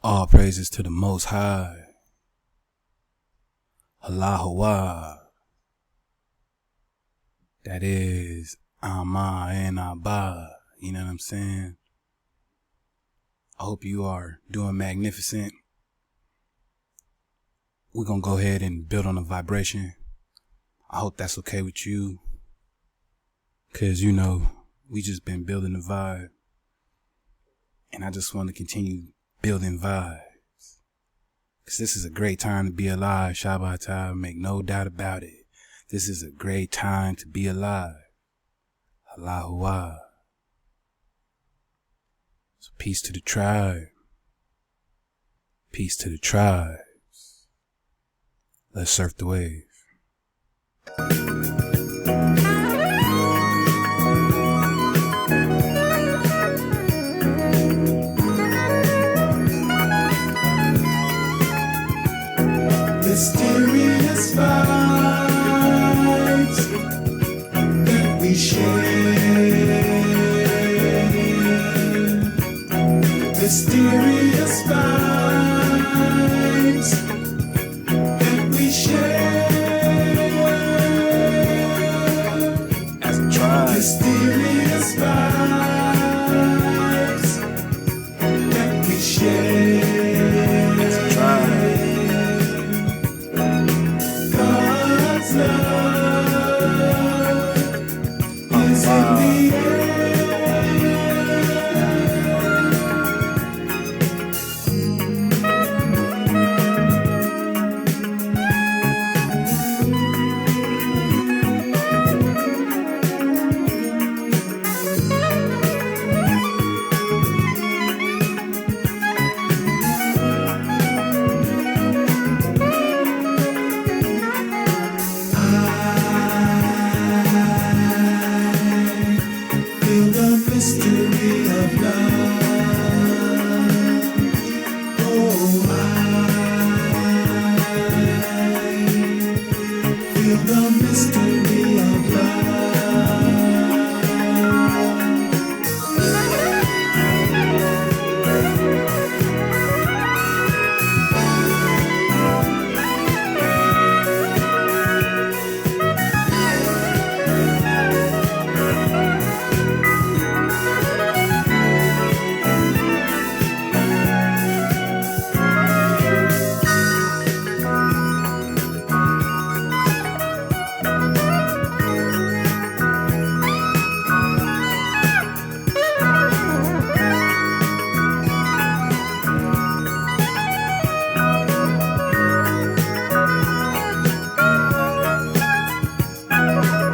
All praises to the Most High. Allahu. That is Amma and Abba. You know what I'm saying? I hope you are doing magnificent. We're going to go ahead and build on the vibration. I hope that's okay with you. Because, we just been building the vibe. And I just want to continue building vibes. Because this is a great time to be alive, Shabbat, make no doubt about it. This is a great time to be alive. Allahu. So peace to the tribe. Peace to the tribes. Let's surf the wave. Mysterious vibes that we share. Mysterious vibes that we share. As a tribe. Mysterious vibes that we share. As a tribe.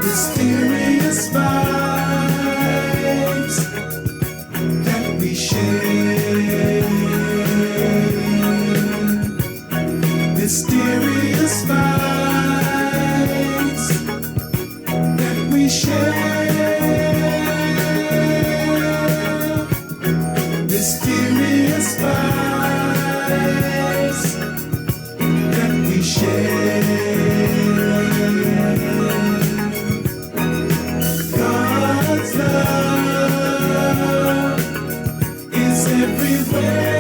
Mysterious vibes that we share. Mysterious vibes that we share. Mysterious vibes that we share. Love is everywhere.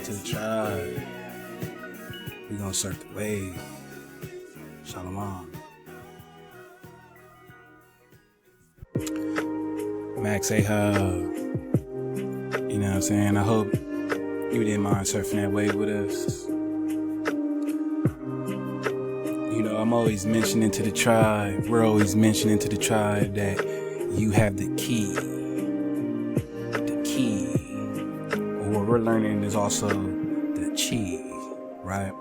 to the tribe. We gonna surf the wave. Shalom. Max Ahab. You know what I'm saying? I hope you didn't mind surfing that wave with us. You know, I'm always mentioning to the tribe, we're always mentioning to the tribe that you have the key. The key. Or what we're learning is also the chi, right?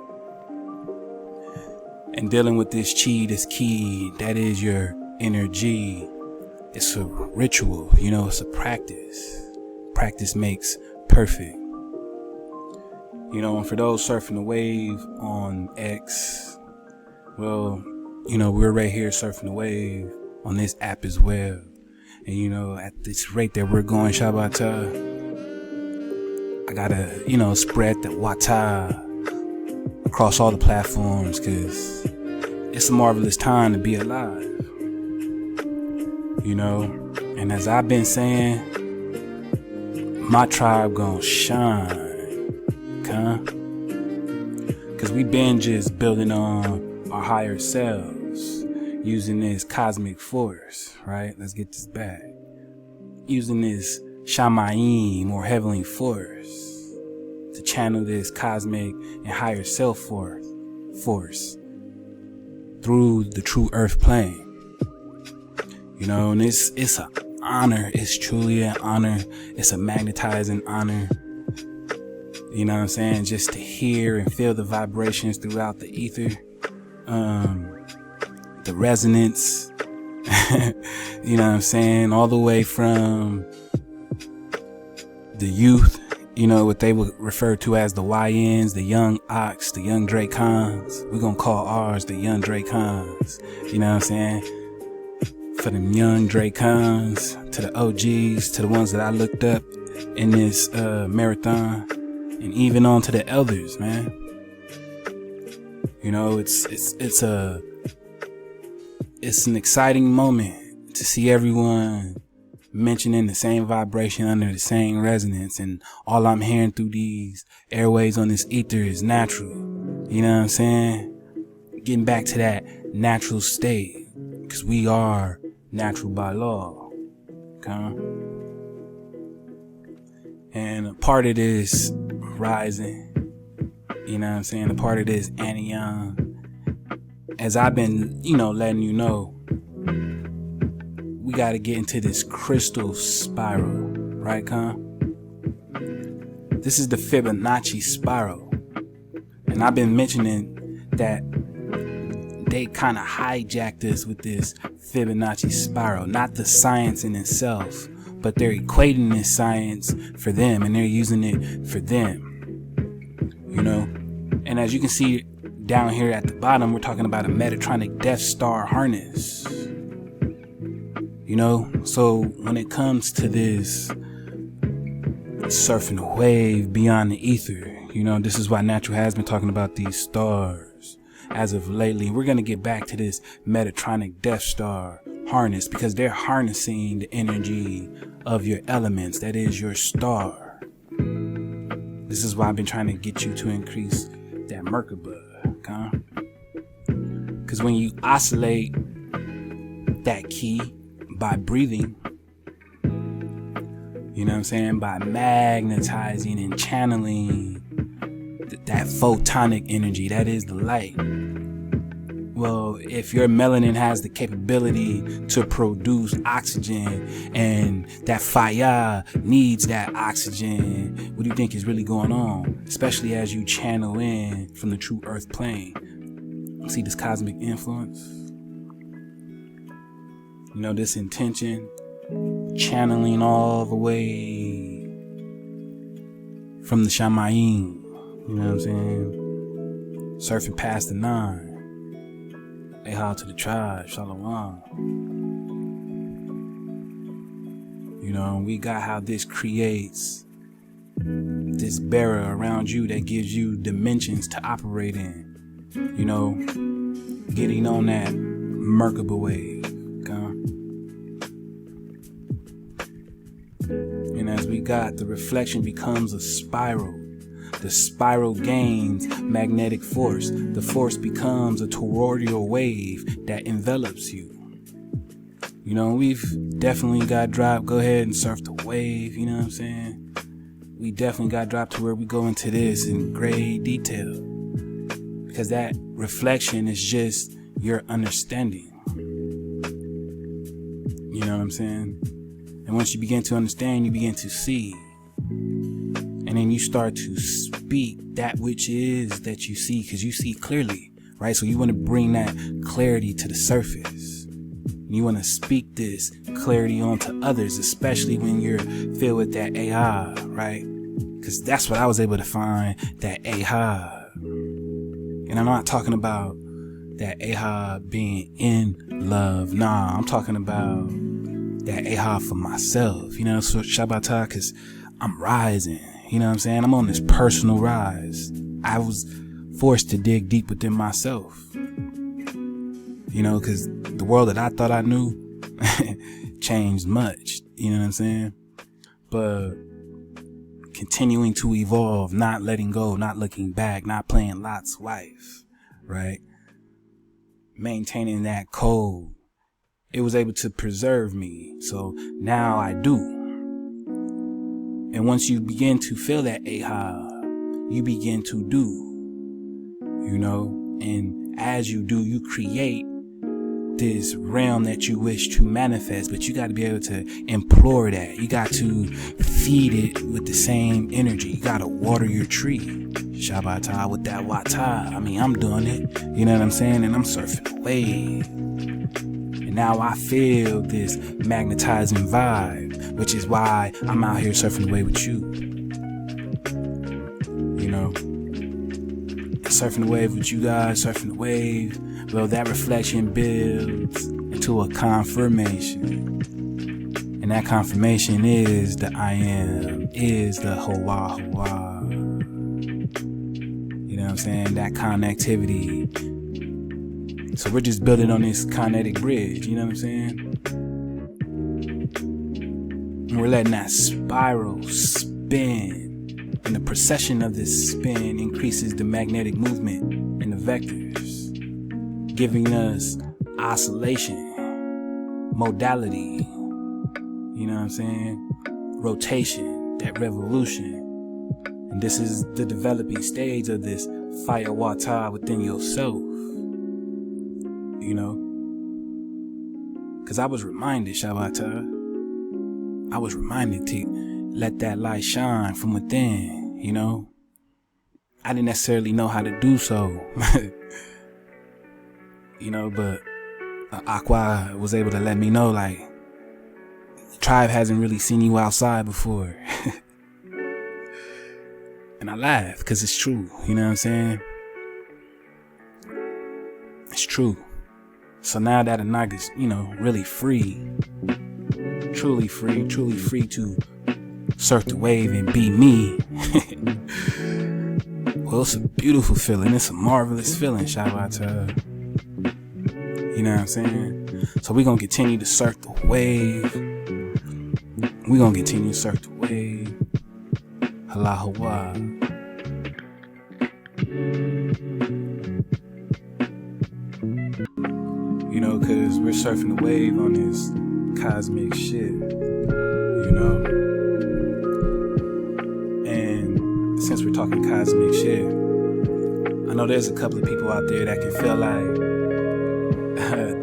And dealing with this chi, this key, that is your energy. It's a ritual, you know, it's a practice. Practice makes perfect. You know, and for those surfing the wave on X, well, you know, we're right here surfing the wave on this app as well. And you know, at this rate that we're going, Shabata, I gotta, you know, spread the wata across all the platforms, cause it's a marvelous time to be alive. You know, and as I've been saying, my tribe gonna shine, cause we been just building on our higher selves, using this cosmic force, right? Let's get this back. Using this shamayim or heavenly force to channel this cosmic and higher self force through the true earth plane. You know, and it's an honor. It's truly an honor. It's a magnetizing honor. You know what I'm saying? Just to hear and feel the vibrations throughout the ether. The resonance. You know what I'm saying? All the way from the youth, you know, what they would refer to as the YNs, the young ox, the young Dracons. We're gonna call ours the young Dracons. You know what I'm saying? For them young Dracons, to the OGs, to the ones that I looked up in this marathon, and even on to the elders, man. You know, it's an exciting moment to see everyone mentioning the same vibration under the same resonance, and all I'm hearing through these airways on this ether is natural. You know what I'm saying? Getting back to that natural state, because we are natural by law. Okay? And a part of this rising, you know what I'm saying, a part of this anion, as I've been, you know, letting you know, we got to get into this crystal spiral, right, This is the Fibonacci spiral. And I've been mentioning that they kind of hijacked us with this Fibonacci spiral, not the science in itself, but they're equating this science for them, and they're using it for them, you know. And as you can see down here at the bottom, we're talking about a Metatronic Death Star harness, you know. So when it comes to this surfing the wave beyond the ether, you know, this is why Natural has been talking about these stars as of lately. We're going to get back to this Metatronic Death Star harness, because they're harnessing the energy of your elements, that is your star. This is why I've been trying to get you to increase that Merkaba, okay? Because when you oscillate that key by breathing, you know what I'm saying, by magnetizing and channeling that photonic energy, that is the light. Well, if your melanin has the capability to produce oxygen, and that fire needs that oxygen, what do you think is really going on? Especially as you channel in from the true earth plane. See this cosmic influence? You know, this intention, channeling all the way from the Shamayim, you know what I'm saying? Surfing past the 9. They holler to the tribe, Shalom. You know, we got how this creates this barrier around you that gives you dimensions to operate in. You know, getting on that Merkaba wave. Okay? And as we got, the reflection becomes a spiral. The spiral gains magnetic force. The force becomes a toroidal wave that envelops you. You know, we've definitely got dropped. Go ahead and surf the wave, you know what I'm saying? We definitely got dropped to where we go into this in great detail. Because that reflection is just your understanding. You know what I'm saying? And once you begin to understand, you begin to see. And then you start to speak that which is that you see, because you see clearly, right? So you want to bring that clarity to the surface. You want to speak this clarity onto others, especially when you're filled with that AI, right? Because that's what I was able to find, that AI. And I'm not talking about that AI being in love. Nah, I'm talking about that AI for myself, you know, so Shabbatah, because I'm rising, you know what I'm saying? I'm on this personal rise. I was forced to dig deep within myself, you know, because the world that I thought I knew changed much, you know what I'm saying? But continuing to evolve, not letting go, not looking back, not playing Lot's wife, right? Maintaining that code. It was able to preserve me. So now I do. And once you begin to feel that aha, you begin to do, you know, and as you do, you create this realm that you wish to manifest, but you got to be able to implore that. You got to feed it with the same energy. You got to water your tree, Shabbatah, with that Watah. I mean, I'm doing it, you know what I'm saying? And I'm surfing the wave. And now I feel this magnetizing vibe, which is why I'm out here surfing the wave with you. You know, surfing the wave with you guys, surfing the wave. Well, that reflection builds into a confirmation. And that confirmation is the I am, is the Hoa Hoa. You know what I'm saying? That connectivity. So we're just building on this kinetic bridge, you know what I'm saying? And we're letting that spiral spin. And the precession of this spin increases the magnetic movement in the vectors, giving us oscillation, modality, you know what I'm saying? Rotation, that revolution. And this is the developing stage of this fire water within yourself, you know? Because I was reminded, Shabbatah, I was reminded to let that light shine from within, you know? I didn't necessarily know how to do so. You know, but Aqua was able to let me know, like, the tribe hasn't really seen you outside before. And I laugh, because it's true, you know what I'm saying? It's true. So now that Anaga's, you know, really free, truly free to surf the wave and be me. Well, it's a beautiful feeling. It's a marvelous feeling, Shabbatah. You know what I'm saying? So we're going to continue to surf the wave. We're going to continue to surf the wave. Hala Hawa. You know, because we're surfing the wave on this cosmic shit. You know? And since we're talking cosmic shit, I know there's a couple of people out there that can feel like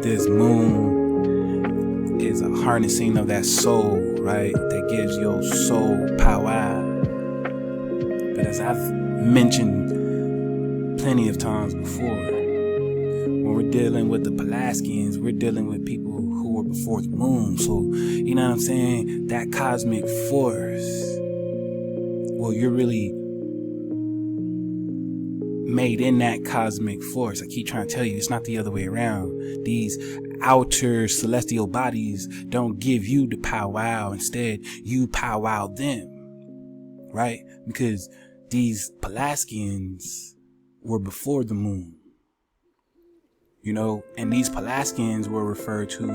this moon is a harnessing of that soul, right? That gives your soul power. But as I've mentioned plenty of times before, when we're dealing with the Pulaskians, we're dealing with people who were before the moon. So, you know what I'm saying? That cosmic force, well, you're really made in that cosmic force. I keep trying to tell you, it's not the other way around. These outer celestial bodies don't give you the powwow. Instead, you powwow them, right? Because these Pulaskians were before the moon, you know, and these Pulaskians were referred to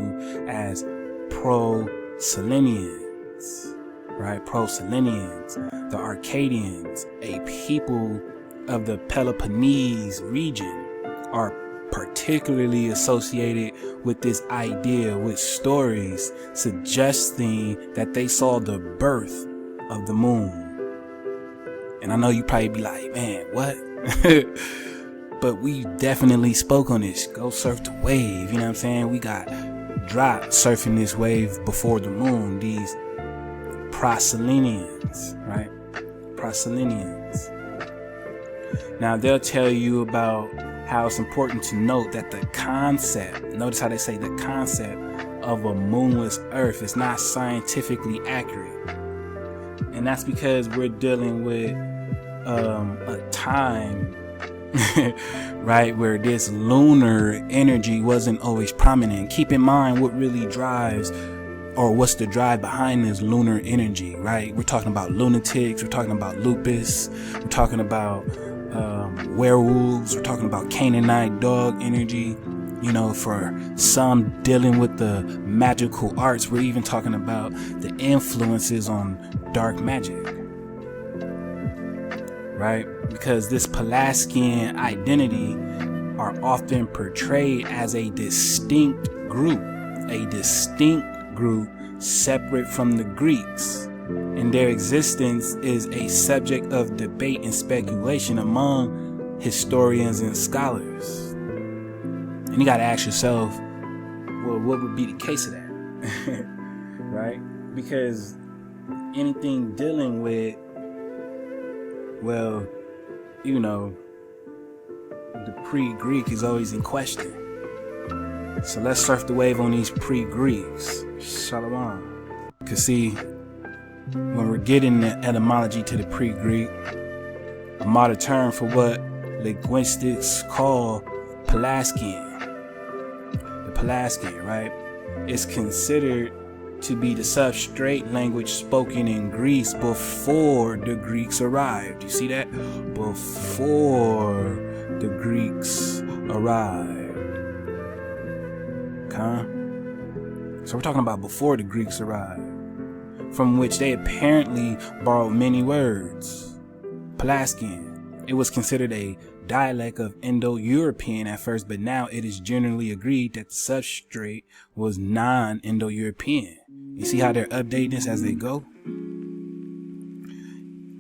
as pro-Selenians, right? Pro-Selenians. the Arcadians, a people of the Peloponnese region, are particularly associated with this idea, with stories suggesting that they saw the birth of the moon. And I know you probably be like, man, what? But we definitely spoke on this. Go surf the wave, you know what I'm saying? We got Drop surfing this wave before the moon, these Proselenians, right? Proselenians. Now they'll tell you about how it's important to note that the concept, notice how they say the concept of a moonless earth is not scientifically accurate. And that's because we're dealing with a time right, where this lunar energy wasn't always prominent. Keep in mind what really drives, or what's the drive behind this lunar energy, right? We're talking about lunatics, we're talking about lupus, we're talking about werewolves, we're talking about Canaanite dog energy. You know, for some dealing with the magical arts, we're even talking about the influences on dark magic, right? Because this Pelasgian identity are often portrayed as a distinct group separate from the Greeks, and their existence is a subject of debate and speculation among historians and scholars. And you gotta ask yourself, well, what would be the case of that? Right? Because anything dealing with, well, you know, the pre-Greek is always in question. So let's surf the wave on these pre-Greeks. Shalom. Cause see, when we're getting the etymology to the pre-Greek, a modern term for what linguistics call Pelasgian. The Pelasgian, right, is considered to be the substrate language spoken in Greece before the Greeks arrived. You see that? Before the Greeks arrived. Okay? So we're talking about before the Greeks arrived, from which they apparently borrowed many words. Pelasgian. It was considered a dialect of Indo-European at first, but now it is generally agreed that the substrate was non-Indo-European. You see how they're updating this as they go?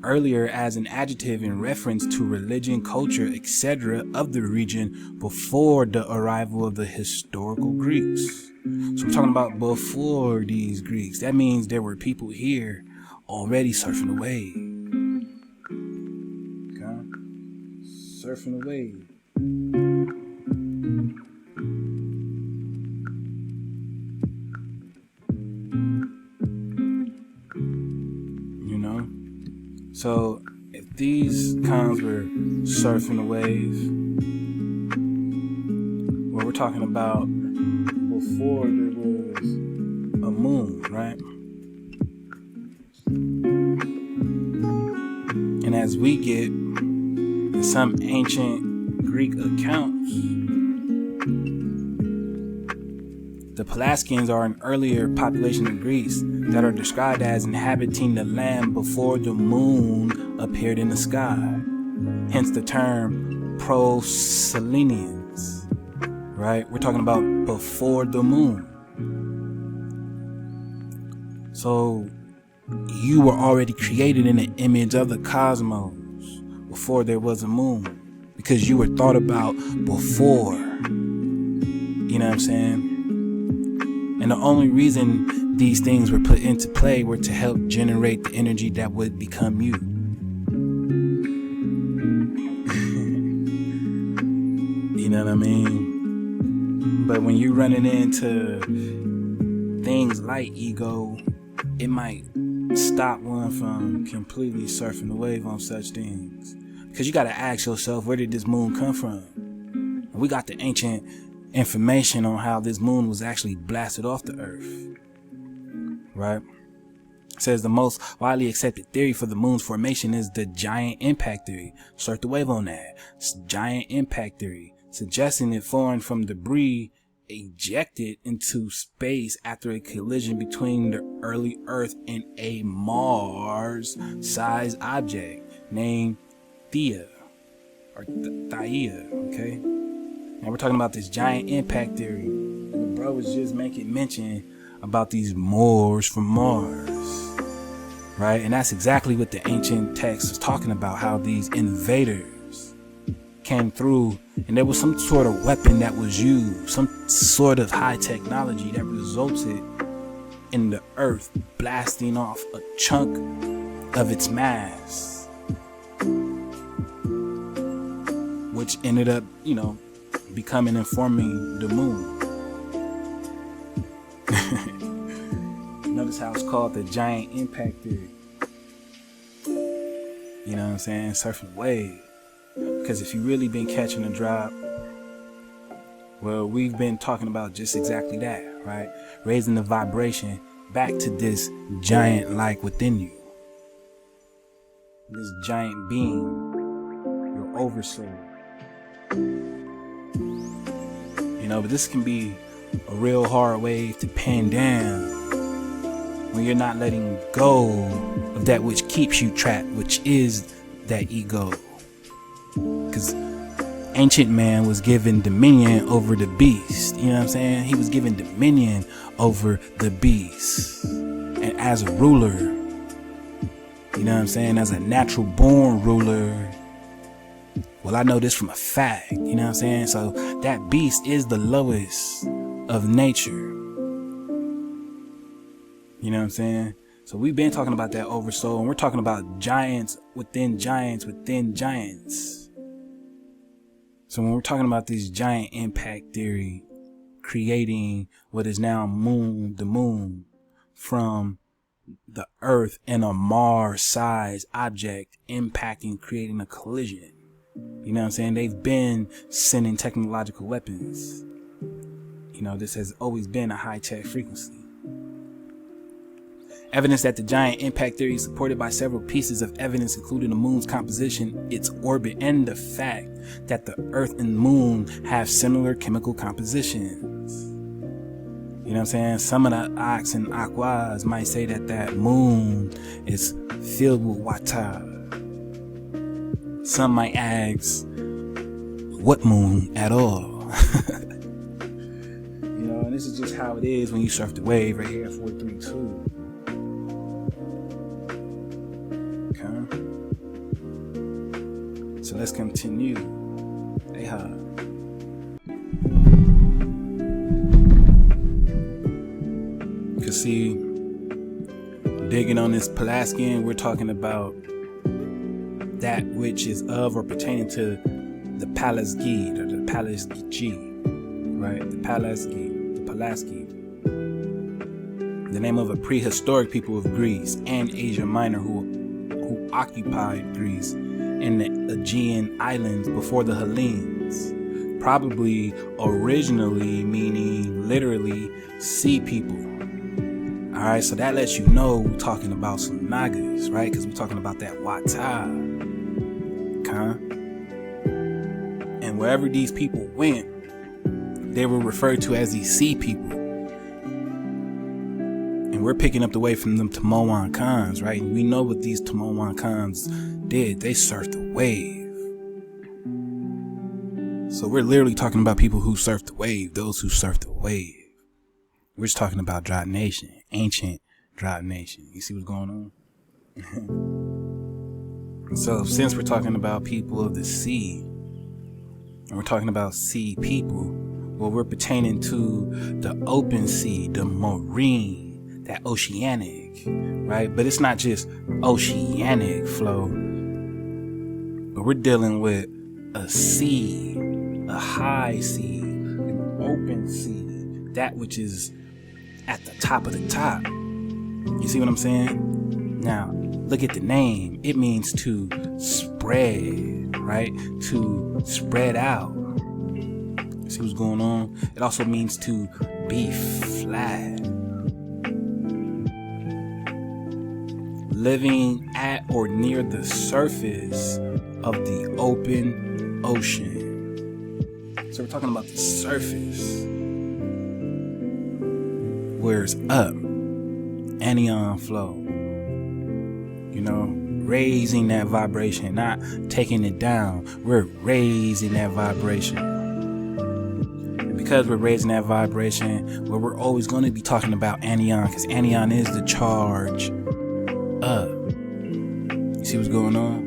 Earlier as an adjective in reference to religion, culture, etc. of the region before the arrival of the historical Greeks. So we're talking about before these Greeks. That means there were people here already surfing the wave. Surfing the wave. You know? So if these cons were surfing the wave, well, we're talking about before there was a moon, right? And as we get in some ancient Greek accounts, the Pelasgians are an earlier population of Greece that are described as inhabiting the land before the moon appeared in the sky. Hence the term Proselenians, right? We're talking about before the moon. So you were already created in the image of the cosmos before there was a moon, because you were thought about before. You know what I'm saying? And the only reason these things were put into play were to help generate the energy that would become you. You know what I mean? But when you're running into things like ego, it might stop one from completely surfing the wave on such things. Because you got to ask yourself, where did this moon come from? And we got the ancient information on how this moon was actually blasted off the earth, right? It says the most widely accepted theory for the moon's formation is the giant impact theory. Surf the wave on that. It's giant impact theory, suggesting it formed from debris ejected into space after a collision between the early Earth and a Mars-sized object named Theia, or Theia, okay? Now we're talking about this giant impact theory. And the bro was just making mention about these Moors from Mars, right? And that's exactly what the ancient text was talking about, how these invaders came through and there was some sort of weapon that was used, some sort of high technology that resulted in the Earth blasting off a chunk of its mass, which ended up, becoming and forming the moon. Notice how it's called the giant impact theory. You know what I'm saying? Surfing the wave. Because if you really been catching a drop, well, we've been talking about just exactly that, right? Raising the vibration back to this giant like within you. This giant being, your oversoul. But this can be a real hard wave to pin down when you're not letting go of that which keeps you trapped, which is that ego. Because ancient man was given dominion over the beast. You know what I'm saying? He was given dominion over the beast. And as a ruler, you know what I'm saying? As a natural born ruler, well, I know this from a fact, you know what I'm saying? So that beast is the lowest of nature. You know what I'm saying? So we've been talking about that oversoul, and we're talking about giants within giants within giants. So when we're talking about this giant impact theory, creating what is now the moon from the Earth and a Mars-sized object impacting, creating a collision. You know what I'm saying? They've been sending technological weapons. This has always been a high-tech frequency. Evidence that the giant impact theory is supported by several pieces of evidence, including the moon's composition, its orbit, and the fact that the Earth and moon have similar chemical compositions. You know what I'm saying? Some of the ox and aquas might say that moon is filled with water. Some might ask, what moon at all? And this is just how it is when you surf the wave right here at 432. Okay. So let's continue. Cause see, digging on this Pulaskian, we're talking about that which is of or pertaining to the Pelasgi, or the Pelasgi, right? The Pelasgi, the name of a prehistoric people of Greece and Asia Minor who occupied Greece and the Aegean Islands before the Hellenes, probably originally meaning literally sea people. All right, so that lets you know we're talking about some Nagas, right? Because we're talking about that Wata. And wherever these people went, they were referred to as these sea people. And we're picking up the way from them Tamoan Khans, right? And we know what these Tamoan Khans did. They surfed the wave. So we're literally talking about people who surfed the wave, those who surfed the wave. We're just talking about Drop Nation, ancient Drop Nation. You see what's going on? So since we're talking about people of the sea, and we're talking about sea people, well, we're pertaining to the open sea, the marine, that oceanic, right? But it's not just oceanic flow, but we're dealing with a sea, a high sea, an open sea, that which is at the top of the top. You see what I'm saying? Now, look at the name. It means to spread, right? To spread out. You see what's going on? It also means to be flat. Living at or near the surface of the open ocean. So we're talking about the surface. where it's up. Anion flow. You know, raising that vibration, not taking it down. We're raising that vibration. And because we're raising that vibration, well, we're always going to be talking about anion, because anion is the charge up. You see what's going on?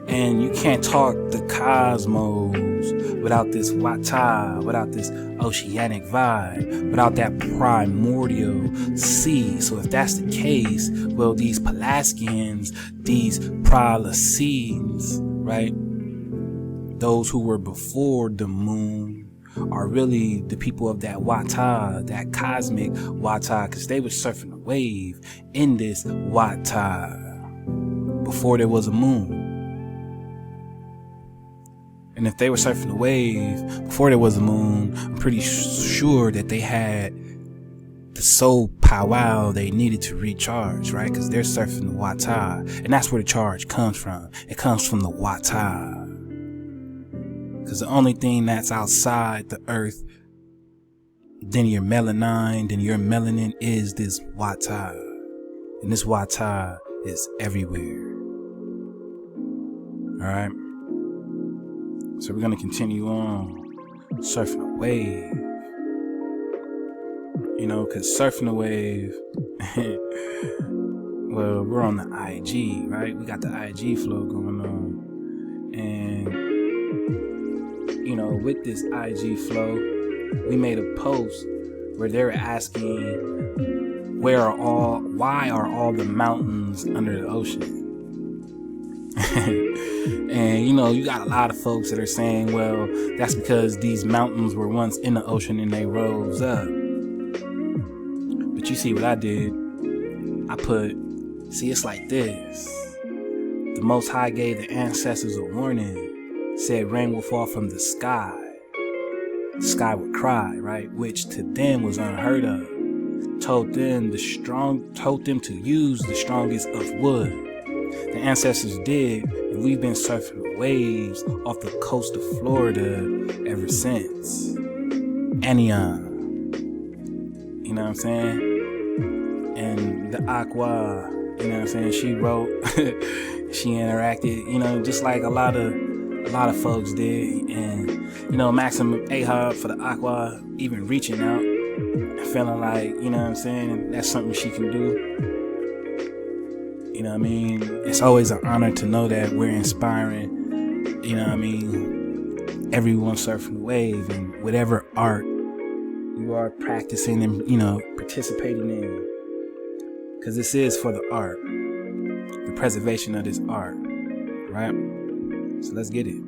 And you can't talk the cosmos without this Wata, without this oceanic vibe, without that primordial sea. So if that's the case, well, these Pulaskians, these Pralacenes, right? Those who were before the moon are really the people of that Wata, that cosmic Wata, because they were surfing a wave in this Wata before there was a moon. And if they were surfing the wave before there was a moon, I'm pretty sure that they had the soul powwow they needed to recharge, right? Because they're surfing the Wata. And that's where the charge comes from. It comes from the Wata. Because the only thing that's outside the earth than your melanin, than your melanin, is this Wata. And this Wata is everywhere. Alright? So we're going to continue on surfing a wave. You know, because surfing a wave, well, we're on the IG, right? We got the IG flow going on. And, you know, with this IG flow, we made a post where they were asking, why are all the mountains under the ocean? And you know, you got a lot of folks that are saying, well, that's because these mountains were once in the ocean and they rose up. But you see what I did? I put, see, it's like this. The Most High gave the ancestors a warning, said rain will fall from the sky. The sky would cry, right? Which to them was unheard of. Told them to use the strongest of wood. The ancestors did, and we've been surfing the waves off the coast of Florida ever since. Anion. You know what I'm saying? And the Aqua, you know what I'm saying? She wrote, she interacted, you know, just like a lot of folks did. And, you know, Maximum Ahab for the Aqua even reaching out, feeling like, you know what I'm saying, that's something she can do. You know what I mean? It's always an honor to know that we're inspiring, you know what I mean, everyone surfing the wave, and whatever art you are practicing and, you know, participating in. Because this is for the art, the preservation of this art, right? So let's get it.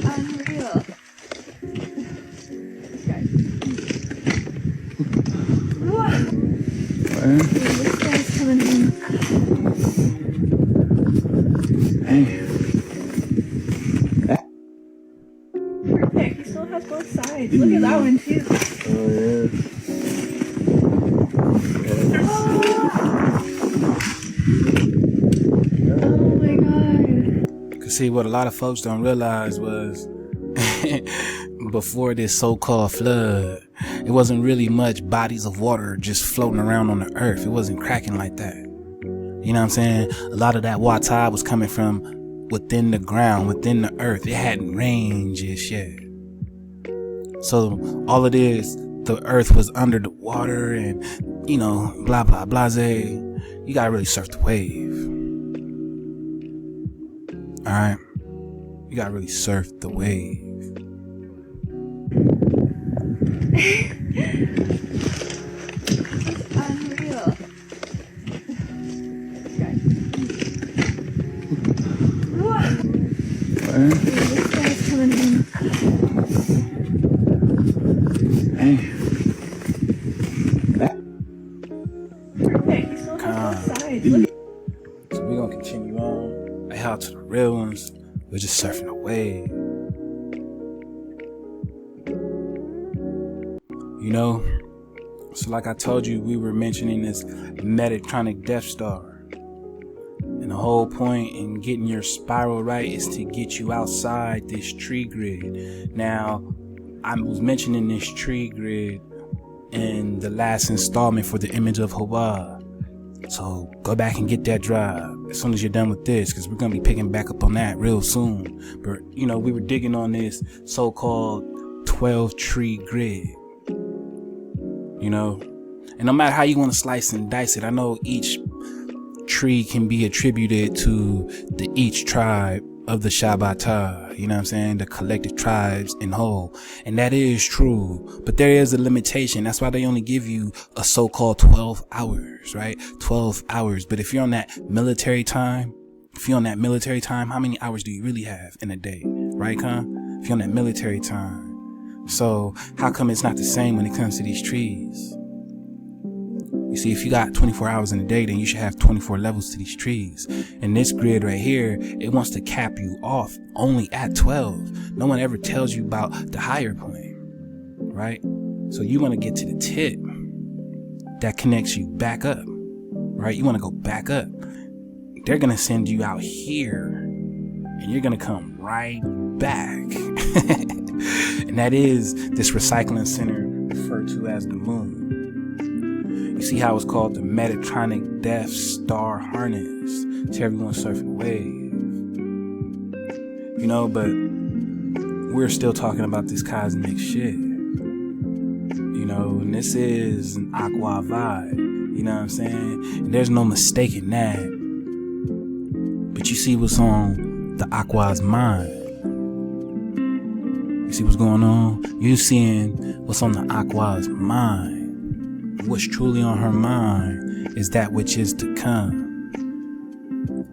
Unreal. Okay. What? This guy's coming in. Hey. Perfect. He still has both sides. Look at that one too. Oh yeah. Oh my god. Cause see, what a lot of folks don't realize was before this so-called flood, it wasn't really much bodies of water just floating around on the earth. It wasn't cracking like that. You know what I'm saying? A lot of that water was coming from within the ground, within the earth. It hadn't rained just yet. So all it is, the earth was under the water and, you know, blah, blah, blase. You gotta really surf the wave. Alright? You gotta really surf the wave. Unreal. Okay. What? This guy's coming in. Hey. Perfect. He still has both sides. Look. So we're gonna continue on. Like how to the real ones, we're just surfing the wave. You know? So like I told you, we were mentioning this Metatronic Death Star. And the whole point in getting your spiral right is to get you outside this tree grid. Now, I was mentioning this tree grid in the last installment for the image of Hawa. So go back and get that drive as soon as you're done with this, because we're going to be picking back up on that real soon. But, you know, we were digging on this so-called 12 tree grid. You know, and no matter how you want to slice and dice it, I know each tree can be attributed to each tribe of the Shabbatah, you know what I'm saying, the collective tribes in whole, and that is true, but there is a limitation. That's why they only give you a so-called 12 hours, right? 12 hours. But if you're on that military time, how many hours do you really have in a day, right, If you're on that military time. So how come it's not the same when it comes to these trees? You see, if you got 24 hours in a day, then you should have 24 levels to these trees. And this grid right here, it wants to cap you off only at 12. No one ever tells you about the higher point, right? So you want to get to the tip that connects you back up, right? You want to go back up. They're going to send you out here and you're going to come right back. And that is this recycling center referred to as the moon. You see how it's called the Metatronic Death Star Harness to everyone surfing the wave. You know, but we're still talking about this cosmic shit. You know, and this is an aqua vibe. You know what I'm saying? And there's no mistaking that. But you see what's on the aqua's mind. You see what's going on? You're seeing what's on the aqua's mind. What's truly on her mind is that which is to come,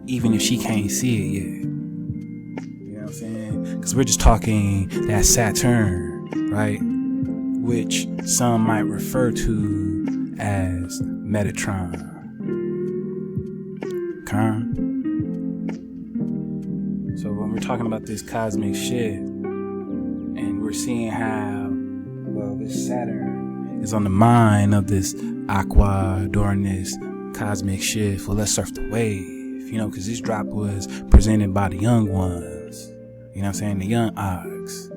even if she can't see it yet. You know what I'm saying? Because we're just talking that Saturn, right? Which some might refer to as Metatron. So when we're talking about this cosmic shit, and we're seeing how, well, this Saturn is on the mind of this aqua during this cosmic shift. Well, let's surf the wave, you know, because this drop was presented by the young ones, you know what I'm saying, the young ox,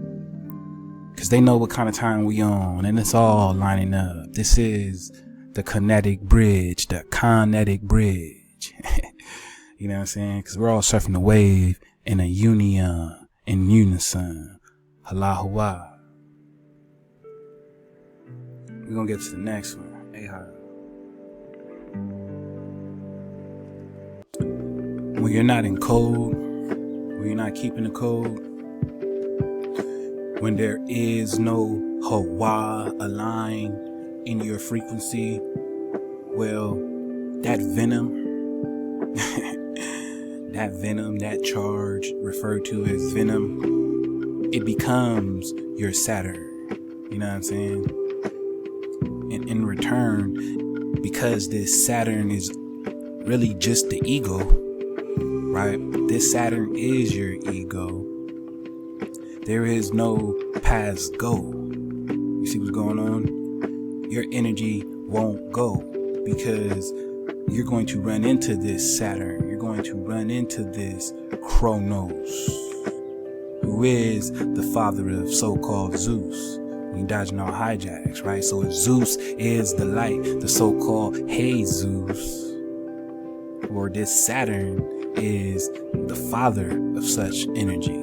because they know what kind of time we on, and it's all lining up. This is the kinetic bridge, the kinetic bridge. You know what I'm saying, because we're all surfing the wave in a union, in unison. Halahuwa. We're gonna get to the next one. When you're not in code, when you're not keeping the code, when there is no Hawa aligned in your frequency, well, that venom, that charge referred to as venom, it becomes your Saturn. You know what I'm saying? And in return, because this Saturn is really just the ego, right? This Saturn is your ego. There is no past go. You see what's going on? Your energy won't go because you're going to run into this Saturn. You're going to run into this Kronos, who is the father of so-called Zeus. When dodging all hijacks, right? So if Zeus is the light, the so-called Jesus, or this Saturn is the father of such energy.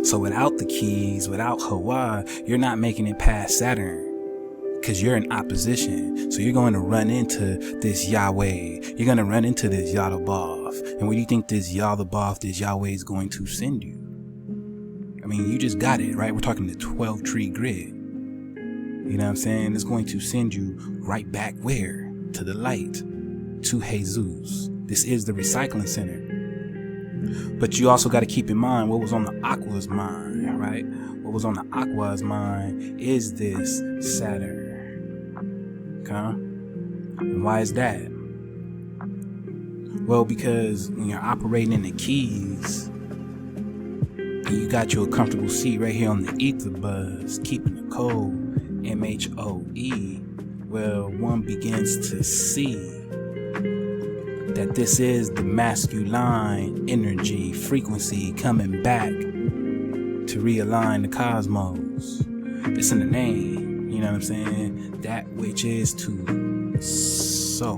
So without the keys, without Hawa, you're not making it past Saturn. Because you're in opposition. So you're going to run into this Yahweh. You're going to run into this Yadabath. And where do you think this Yadabath, this Yahweh is going to send you? I mean, you just got it, right? We're talking the 12 tree grid. You know what I'm saying? It's going to send you right back where? To the light. To Jesus. This is the recycling center. But you also got to keep in mind what was on the Aqua's mind, right? What was on the Aqua's mind is this Saturn. And why is that? Well, because when you're operating in the keys, and you got you a comfortable seat right here on the ether buzz, keeping the code, MHOE, well, one begins to see that this is the masculine energy frequency coming back to realign the cosmos. It's in the name, you know what I'm saying? That which is to sow.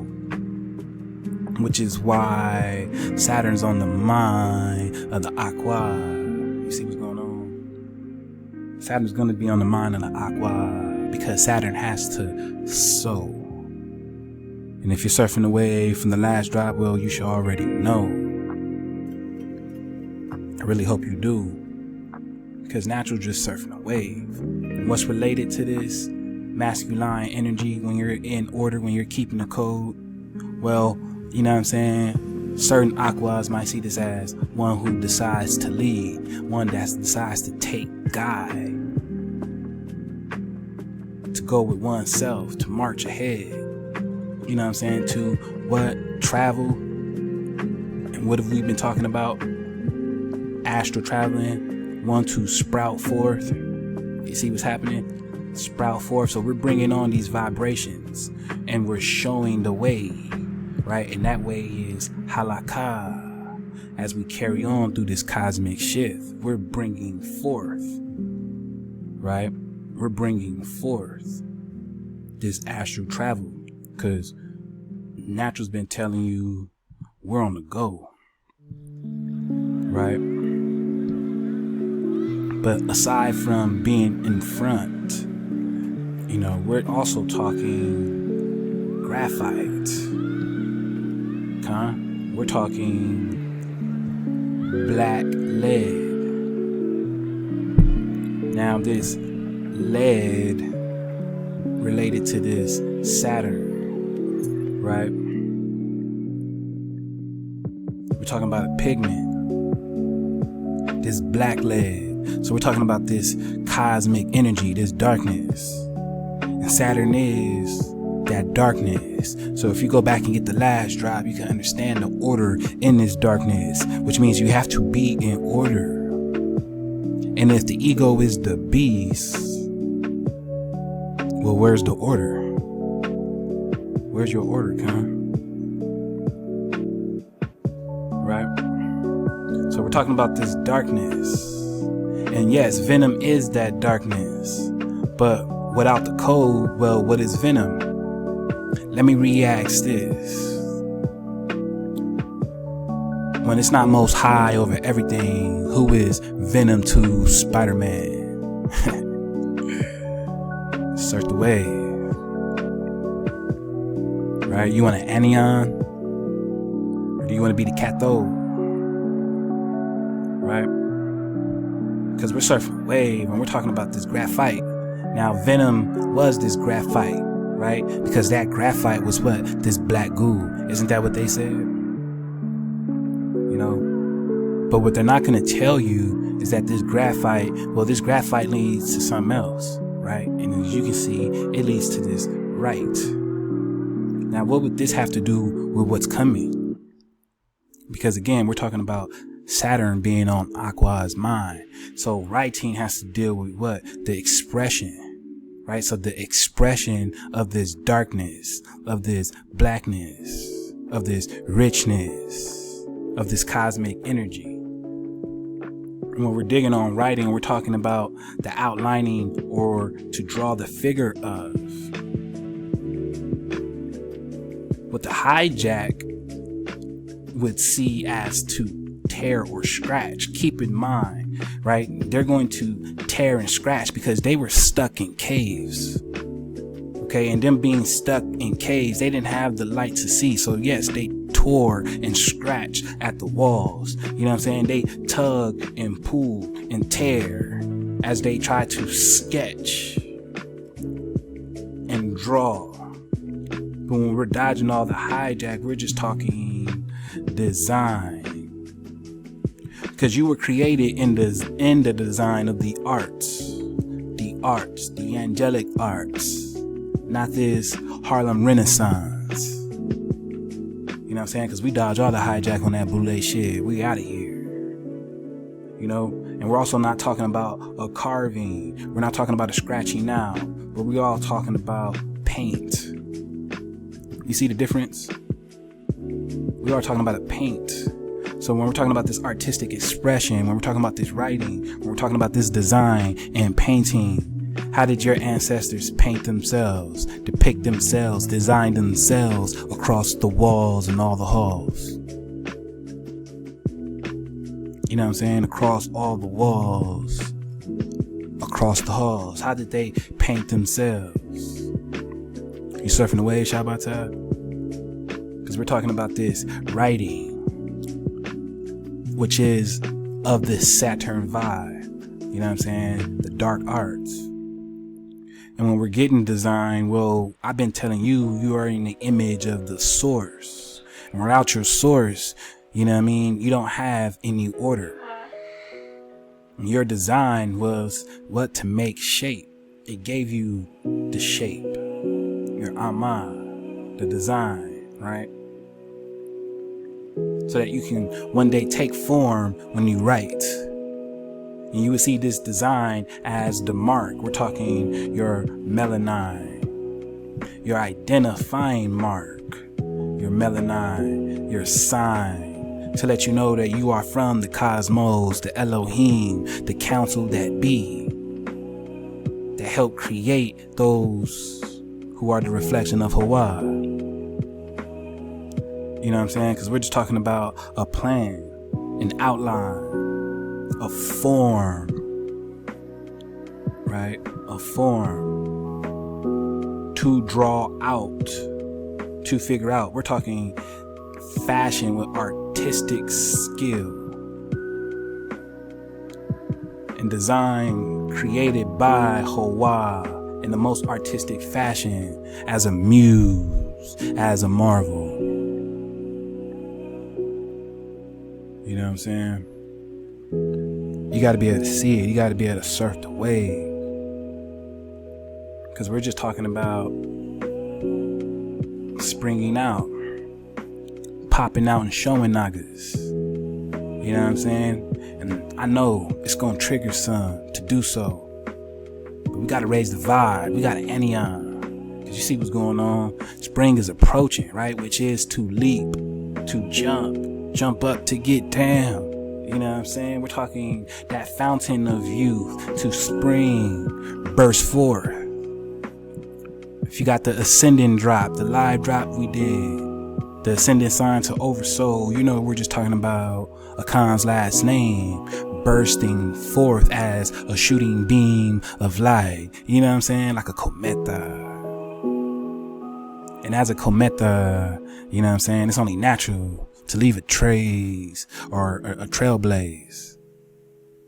Which is why Saturn's on the mind of the Aqua. You see what's going on? Saturn's going to be on the mind of the Aqua because Saturn has to sow. And if you're surfing the wave from the last drop, well, you should already know. I really hope you do, because natural just surfing a wave. And what's related to this masculine energy when you're in order, when you're keeping the code? Well, you know what I'm saying? Certain aquas might see this as one who decides to lead, one that decides to take guide, to go with oneself, to march ahead. You know what I'm saying? To what? Travel. And what have we been talking about? Astral traveling. One to sprout forth. You see what's happening? Sprout forth. So we're bringing on these vibrations and we're showing the way. Right? And that way is halakha. As we carry on through this cosmic shift, we're bringing forth, right? We're bringing forth this astral travel, because natural's been telling you we're on the go, right? But aside from being in front, you know, we're also talking graphite. We're talking black lead. Now this lead related to this Saturn, right? We're talking about a pigment, this black lead. So we're talking about this cosmic energy, this darkness. And Saturn is that darkness. So if you go back and get the last drop, you can understand the order in this darkness, which means you have to be in order. And if the ego is the beast, well, where's the order? Where's your order, right? So we're talking about this darkness. And yes, venom is that darkness, but without the code, well, what is venom? Let me re-ask this. When it's not most high over everything, who is Venom to Spider-Man? Surf the wave. Right? You want an anion? Or do you want to be the cathode? Right? Because we're surfing a wave and we're talking about this graphite. Now, Venom was this graphite. Right? Because that graphite was what? This black goo. Isn't that what they said? You know? But what they're not going to tell you is that this graphite leads to something else. Right? And as you can see, it leads to this right. Now, what would this have to do with what's coming? Because again, we're talking about Saturn being on Aqua's mind. So writing has to deal with what? The expression. Right? So the expression of this darkness, of this blackness, of this richness, of this cosmic energy. And when we're digging on writing, we're talking about the outlining or to draw the figure of. What the hijack would see as to tear or scratch. Keep in mind, right? They're going to tear and scratch because they were stuck in caves. Okay, and them being stuck in caves, they didn't have the light to see. So yes, they tore and scratched at the walls. You know what I'm saying? They tug and pull and tear as they try to sketch and draw. But when we're dodging all the hijack, we're just talking design. Because you were created in the design of the arts, the angelic arts, not this Harlem Renaissance. You know what I'm saying? Because we dodge all the hijack on that boule shit. We out of here. You know? And we're also not talking about a carving. We're not talking about a scratching now, but we're all talking about paint. You see the difference? We are talking about a paint. So when we're talking about this artistic expression, when we're talking about this writing, when we're talking about this design and painting, how did your ancestors paint themselves, depict themselves, design themselves across the walls and all the halls? You know what I'm saying? Across all the walls, across the halls. How did they paint themselves? You surfing the wave, Shabbatai? Because we're talking about this writing, which is of this Saturn vibe. You know what I'm saying? The dark arts. And when we're getting design, well, I've been telling you, you are in the image of the source. And without your source, you know what I mean? You don't have any order. And your design was what to make shape. It gave you the shape. Your Amma, the design, right? So that you can one day take form when you write. And you would see this design as the mark. We're talking your melanin, your identifying mark, your melanin, your sign, to let you know that you are from the cosmos, the Elohim, the council that be, that help create those who are the reflection of Hawa. You know what I'm saying? Because we're just talking about a plan, an outline, a form, right? A form to draw out, to figure out. We're talking fashion with artistic skill and design created by Hawa in the most artistic fashion, as a muse, as a marvel. You know what I'm saying? You got to be able to see it. You got to be able to surf the wave. Because we're just talking about springing out, popping out and showing niggas. You know what I'm saying? And I know it's going to trigger some to do so. But we got to raise the vibe. We got to anion. Because you see what's going on. Spring is approaching, right? Which is to leap, to jump up, to get down. You know what I'm saying? We're talking that fountain of youth to spring, burst forth. If you got the ascending drop, the live drop we did, the ascending sign to oversoul, you know we're just talking about Akan's last name bursting forth as a shooting beam of light. You know what I'm saying? Like a cometa. And as a cometa, you know what I'm saying? It's only natural to leave a trace or a trailblaze.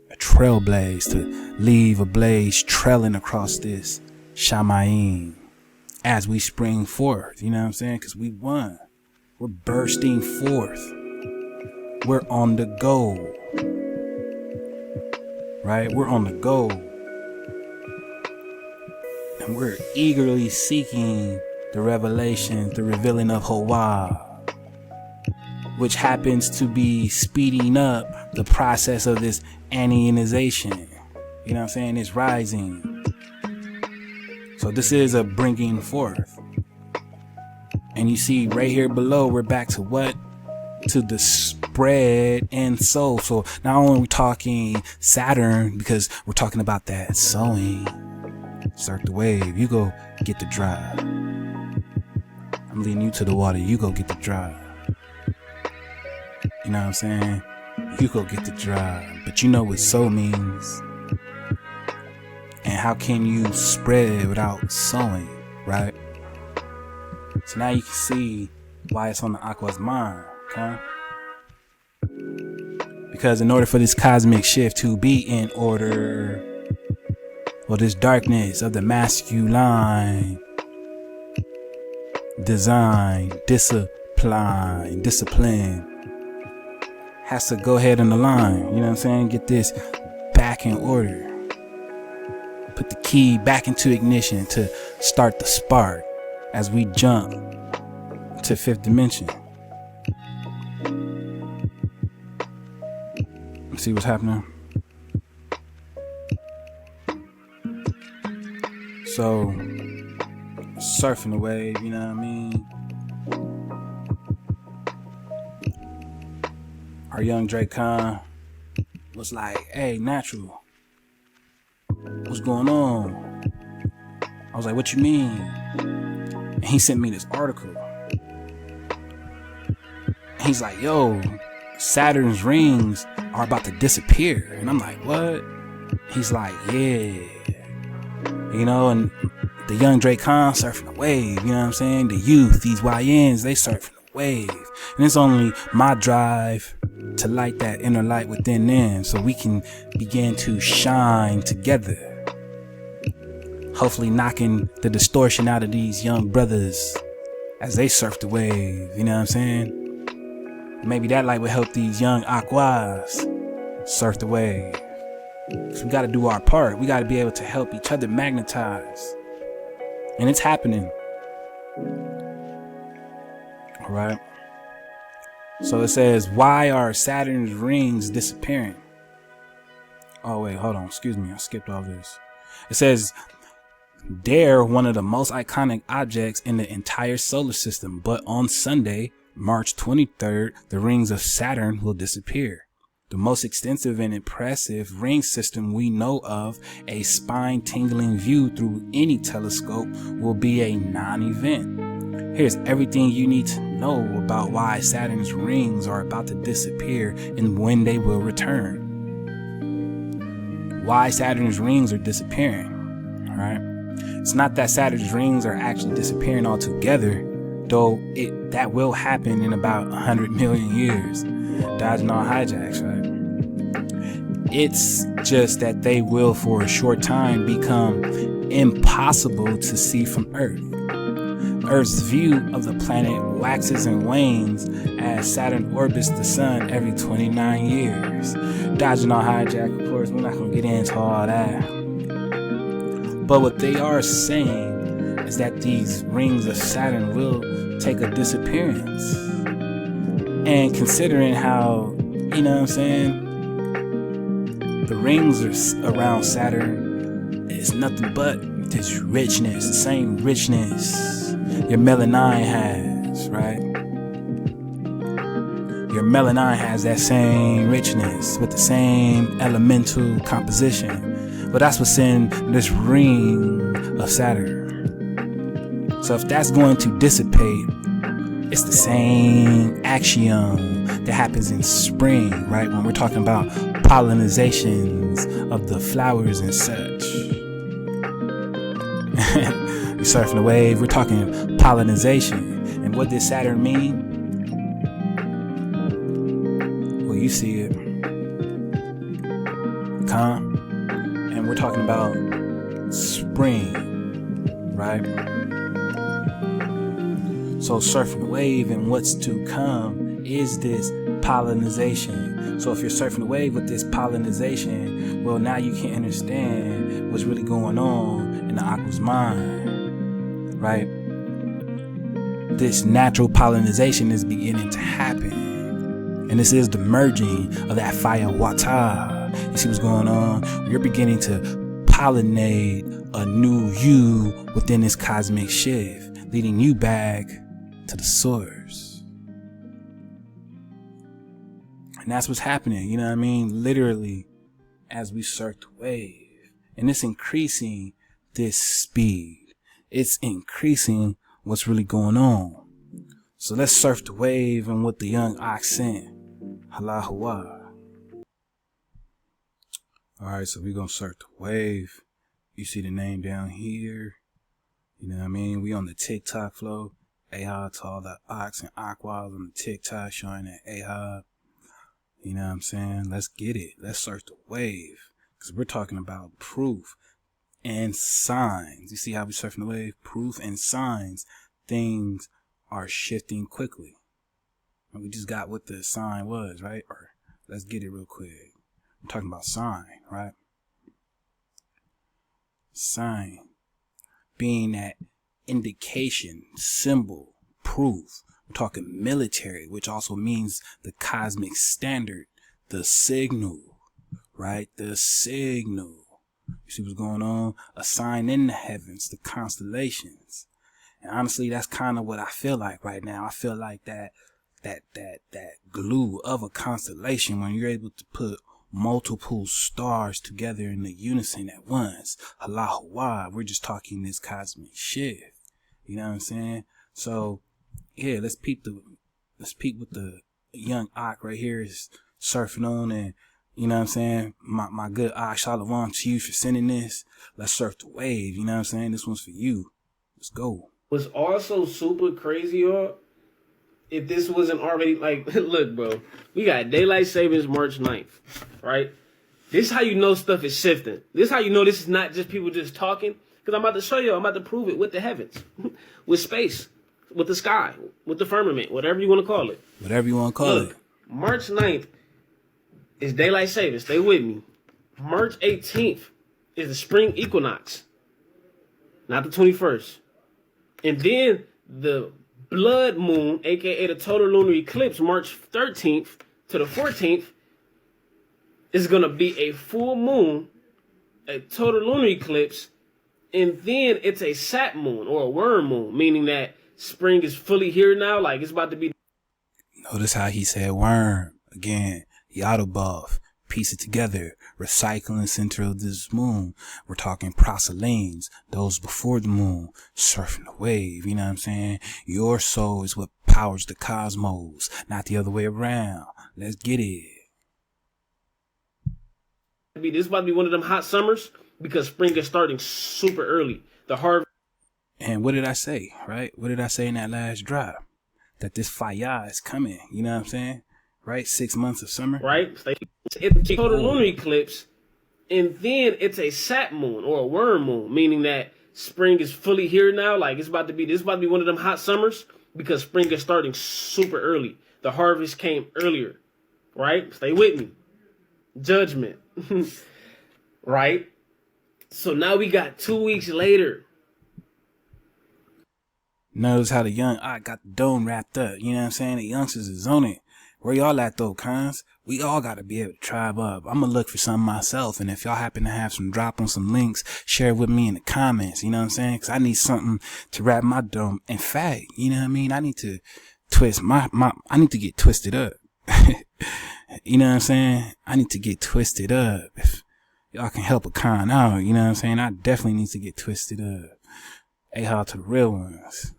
A trailblaze, to leave a blaze trailing across this Shamayim as we spring forth. You know what I'm saying? Because we won. We're bursting forth. We're on the go. Right? We're on the go. And we're eagerly seeking the revelation, the revealing of Hawa, which happens to be speeding up the process of this ionization. You know what I'm saying? It's rising. So this is a bringing forth. And you see right here below, we're back to what? To the spread and sow. So not only are we talking Saturn, because we're talking about that sowing. Surf the wave. You go get the drive. I'm leading you to the water. You go get the drive. You know what I'm saying? You go get the drive. But you know what sow means. And how can you spread without sowing, right? So now you can see why it's on the Aqua's mind, okay? Because in order for this cosmic shift to be in order, well, this darkness of the masculine design, discipline has to go ahead and align. You know what I'm saying? Get this back in order. Put the key back into ignition to start the spark as we jump to fifth dimension. See what's happening? So, surfing the wave, you know what I mean? Our young Drake Khan was like, hey, Natural, what's going on? I was like, what you mean? And he sent me this article. He's like, yo, Saturn's rings are about to disappear. And I'm like, what? He's like, yeah. You know, and the young Drake Khan surfing the wave, you know what I'm saying? The youth, these YNs, they surfing the wave. And it's only my drive to light that inner light within them so we can begin to shine together. Hopefully knocking the distortion out of these young brothers as they surf the wave, you know what I'm saying? Maybe that light will help these young aquas surf the wave. So we got to do our part. We got to be able to help each other magnetize. And it's happening. All right. So it says, why are Saturn's rings disappearing? Oh, wait, hold on. Excuse me. I skipped all this. It says, they're one of the most iconic objects in the entire solar system. But on Sunday, March 23rd, the rings of Saturn will disappear. The most extensive and impressive ring system we know of, a spine-tingling view through any telescope, will be a non-event. Here's everything you need to know about why Saturn's rings are about to disappear and when they will return. Why Saturn's rings are disappearing. All right. It's not that Saturn's rings are actually disappearing altogether, though that will happen in about 100 million years. Dodging all hijacks, right? It's just that they will for a short time become impossible to see from Earth. Earth's view of the planet waxes and wanes as Saturn orbits the sun every 29 years. Dodging all hijack, of course, we're not going to get into all that. But what they are saying is that these rings of Saturn will take a disappearance. And considering how, you know what I'm saying, the rings are around Saturn is nothing but this richness, the same richness your melanin has, right? Your melanin has that same richness with the same elemental composition. But that's what's in this ring of Saturn. So if that's going to dissipate, it's the same axiom that happens in spring, right? When we're talking about pollinizations of the flowers and such. You're surfing the wave, we're talking pollination. And what does Saturn mean? Well, you see it. Calm. And we're talking about spring, right? So surfing the wave and what's to come is this pollination. So if you're surfing the wave with this pollination, well, now you can understand what's really going on in the aqua's mind, right? This natural pollination is beginning to happen. And this is the merging of that fire water. You see what's going on? You're beginning to pollinate a new you within this cosmic shift, leading you back to the source. And that's what's happening, you know what I mean? Literally, as we surf the wave. And it's increasing this speed. It's increasing what's really going on. So let's surf the wave and what the young ox sent. Halahawa. Alright, so we're gonna surf the wave. You see the name down here. You know what I mean? We on the TikTok flow. Ahab to all the ox and aquas on the TikTok showing that Ahab. You know what I'm saying? Let's get it. Let's surf the wave. Because we're talking about proof and signs. You see how we surfing the wave? Proof and signs. Things are shifting quickly. And we just got what the sign was, right? Or let's get it real quick. I'm talking about sign, right? Sign being that indication, symbol, proof. We're talking military, which also means the cosmic standard, the signal, right? The signal. You see what's going on? A sign in the heavens, the constellations. And honestly, that's kind of what I feel like right now. I feel like that glue of a constellation, when you're able to put multiple stars together in the unison at once. Allahu Akbar. We're just talking this cosmic shift. You know what I'm saying? So yeah, let's peep what the young Ak right here is surfing on. And you know what I'm saying? My good Ak, Shalom to you for sending this. Let's surf the wave. You know what I'm saying? This one's for you. Let's go. Was also super crazy, y'all. If this wasn't already, like, look, bro, we got daylight savings March 9th, right? This is how you know stuff is shifting. This is how you know this is not just people just talking. Because I'm about to show you, I'm about to prove it with the heavens, with space, with the sky, with the firmament, whatever you want to call it. Whatever you want to call it. March 9th is daylight savings. Stay with me. March 18th is the spring equinox, not the 21st. And then the blood moon, aka the total lunar eclipse, March 13th to the 14th, is going to be a full moon, a total lunar eclipse, and then it's a sat moon or a worm moon, meaning that spring is fully here now, like it's about to be. Notice how he said worm again. Yadabov, piece it together, recycling center of this moon. We're talking proselynes, those before the moon, surfing the wave. You know what I'm saying? Your soul is what powers the cosmos, not the other way around. Let's get it. This is about to be one of them hot summers because spring is starting super early. The harvest. And what did I say, right? What did I say in that last drop? That this fire is coming. You know what I'm saying? Right? 6 months of summer. Right? It's a total lunar eclipse. And then it's a sat moon or a worm moon, meaning that spring is fully here now. Like it's about to be, this is about to be one of them hot summers because spring is starting super early. The harvest came earlier. Right? Stay with me. Judgment. Right? So now we got 2 weeks later. Notice how the young I got the dome wrapped up. You know what I'm saying? The youngsters is on it. Where y'all at though, cons? We all gotta be able to tribe up. I'm gonna look for something myself, and if y'all happen to have some drop on some links, share it with me in the comments. You know what I'm saying? Cause I need something to wrap my dome. In fact, you know what I mean? I need to twist I need to get twisted up. You know what I'm saying? I need to get twisted up. If y'all can help a con out, you know what I'm saying? I definitely need to get twisted up. Hey, how to the real ones.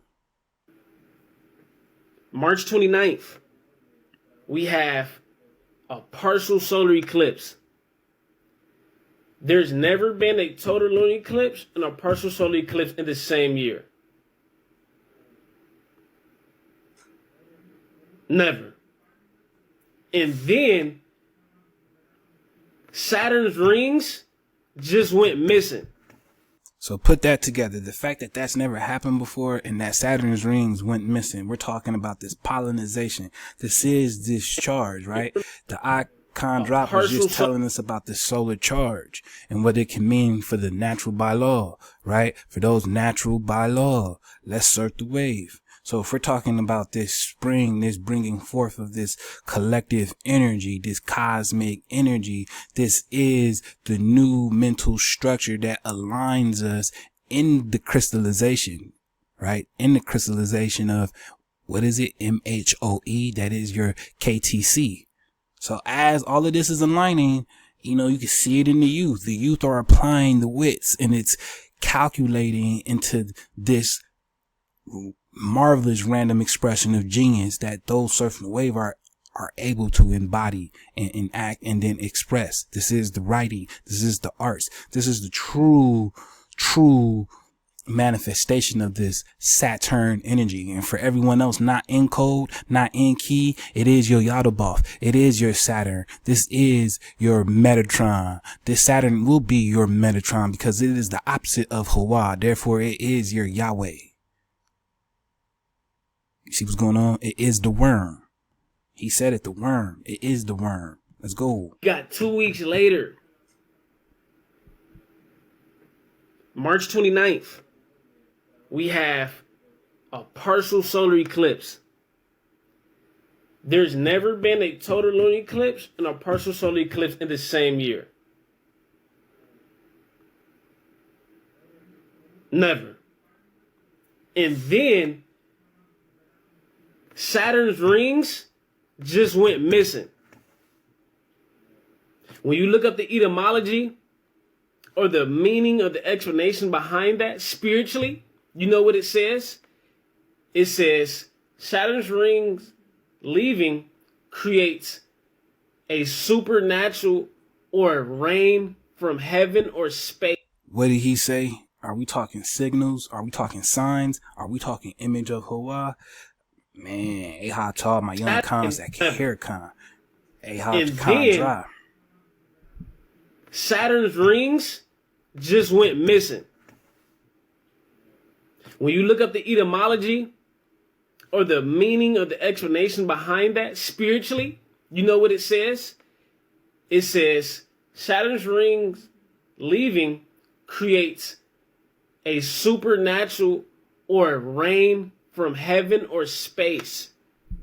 March 29th, we have a partial solar eclipse. There's never been a total lunar eclipse and a partial solar eclipse in the same year. Never. And then Saturn's rings just went missing. So put that together. The fact that that's never happened before and that Saturn's rings went missing. We're talking about this pollination. This is discharge, right? The icon drop was just telling us about the solar charge and what it can mean for the natural by law, right? For those natural by law. Let's surf the wave. So if we're talking about this spring, this bringing forth of this collective energy, this cosmic energy, this is the new mental structure that aligns us in the crystallization, right? In the crystallization of, what is it? MHOE, that is your KTC. So as all of this is aligning, you know, you can see it in the youth. The youth are applying the wits and it's calculating into this marvelous random expression of genius that those surfing the wave are able to embody and act and then express. This is the writing. This is the arts. This is the true manifestation of this Saturn energy. And for everyone else not in code, not in key, it is your Yadaboth. It is your Saturn. This is your Metatron. This Saturn will be your Metatron because it is the opposite of Hawa. Therefore, it is your Yahweh. You see what's going on? It is the worm. He said it, the worm. It is the worm. Let's go. Got 2 weeks later. March 29th. We have a partial solar eclipse. There's never been a total lunar eclipse and a partial solar eclipse in the same year. Never. And then Saturn's rings just went missing. When you look up the etymology or the meaning or the explanation behind that spiritually, you know what it says? It says Saturn's rings leaving creates a supernatural or rain from heaven or space. What did he say? Are we talking signals? Are we talking signs? Are we talking image of Hawa? Man, Aha tall my young cons that hair con. Aha con dry. Saturn's rings just went missing. When you look up the etymology or the meaning or the explanation behind that spiritually, you know what it says? It says Saturn's rings leaving creates a supernatural or rain from heaven or space.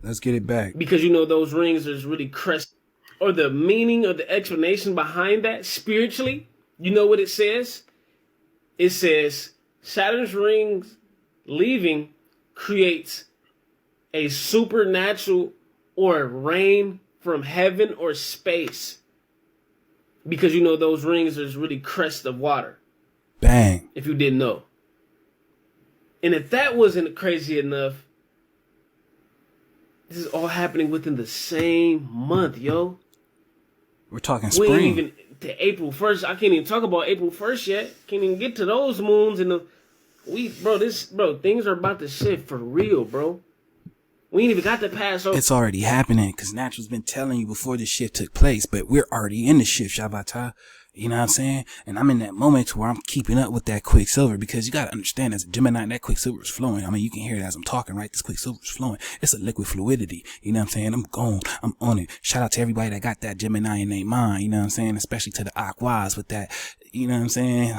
Let's get it back. Because you know those rings is really crest. Or the meaning or the explanation behind that spiritually, you know what it says? It says Saturn's rings leaving creates a supernatural or rain from heaven or space. Because you know those rings is really crest of water. Bang. If you didn't know. And if that wasn't crazy enough, this is all happening within the same month, yo. We're talking We spring. ain't even to April 1st. I can't even talk about April 1st yet. Can't even get to those moons and things are about to shift for real, bro. We ain't even got the Passover. It's already happening because Natural's been telling you before the shift took place, but we're already in the shift, Shabbatah. You know what I'm saying? And I'm in that moment where I'm keeping up with that Quicksilver because you got to understand as a Gemini, that Quicksilver is flowing. I mean, you can hear it as I'm talking, right? This Quicksilver is flowing. It's a liquid fluidity. You know what I'm saying? I'm gone. I'm on it. Shout out to everybody that got that Gemini in their mind. You know what I'm saying? Especially to the Aquas with that, you know what I'm saying?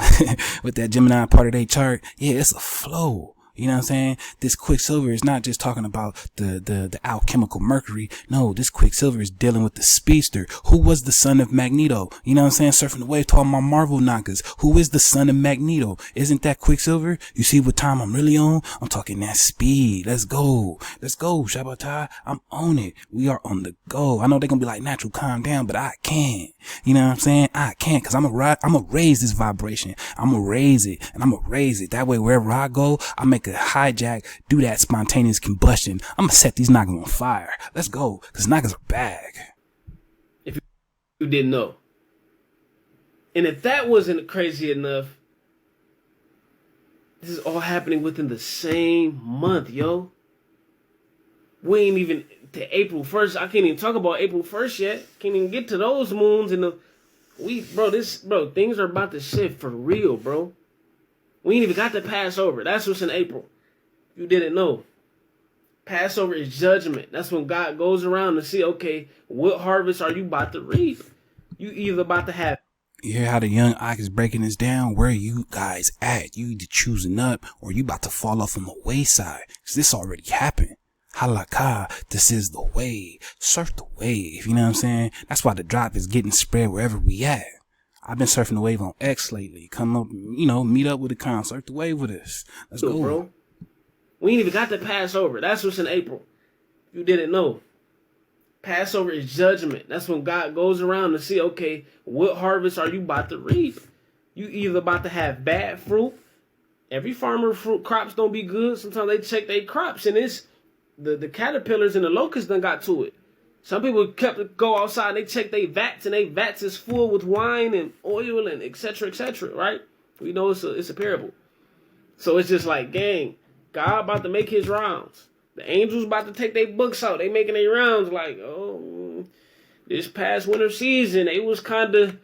With that Gemini part of their chart. Yeah, it's a flow. You know what I'm saying? This Quicksilver is not just talking about the alchemical Mercury. No, this Quicksilver is dealing with the speedster. Who was the son of Magneto? You know what I'm saying? Surfing the wave, talking about Marvel knockers. Who is the son of Magneto? Isn't that Quicksilver? You see what time I'm really on? I'm talking that speed. Let's go. Let's go, Shabbatai. I'm on it. We are on the go. I know they're going to be like, Natural, calm down, but I can't. You know what I'm saying? I can't because I'm going to raise this vibration. I'm going to raise it and I'm going to raise it. That way, wherever I go, I make a hijack, do that spontaneous combustion. I'm going to set these knockers on fire. Let's go because knockers are bag. If you didn't know. And if that wasn't crazy enough, this is all happening within the same month, yo. We ain't even to April 1st. I can't even talk about April 1st yet. Can't even get to those moons and things are about to shift for real, bro. We ain't even got the Passover. That's what's in April. You didn't know. Passover is judgment. That's when God goes around to see, okay, what harvest are you about to reap? You either about to have. You hear how the young Ike is breaking this down? Where are you guys at? You either choosing up or you about to fall off on the wayside. Because this already happened. Halakha, this is the wave. Surf the wave. You know what I'm saying? That's why the drop is getting spread wherever we at. I've been surfing the wave on X lately. Come up, meet up with the con. Surf the wave with us. Let's go, bro. We ain't even got the Passover. That's what's in April. You didn't know. Passover is judgment. That's when God goes around to see, okay, what harvest are you about to reap? You either about to have bad fruit. Every farmer fruit crops don't be good. Sometimes they check their crops and it's the caterpillars and the locusts done got to it. Some people kept go outside and they check their vats and their vats is full with wine and oil and et cetera, right? We know it's a parable. So it's just like, gang, God about to make his rounds. The angels about to take their books out. They making their rounds like, this past winter season, it was a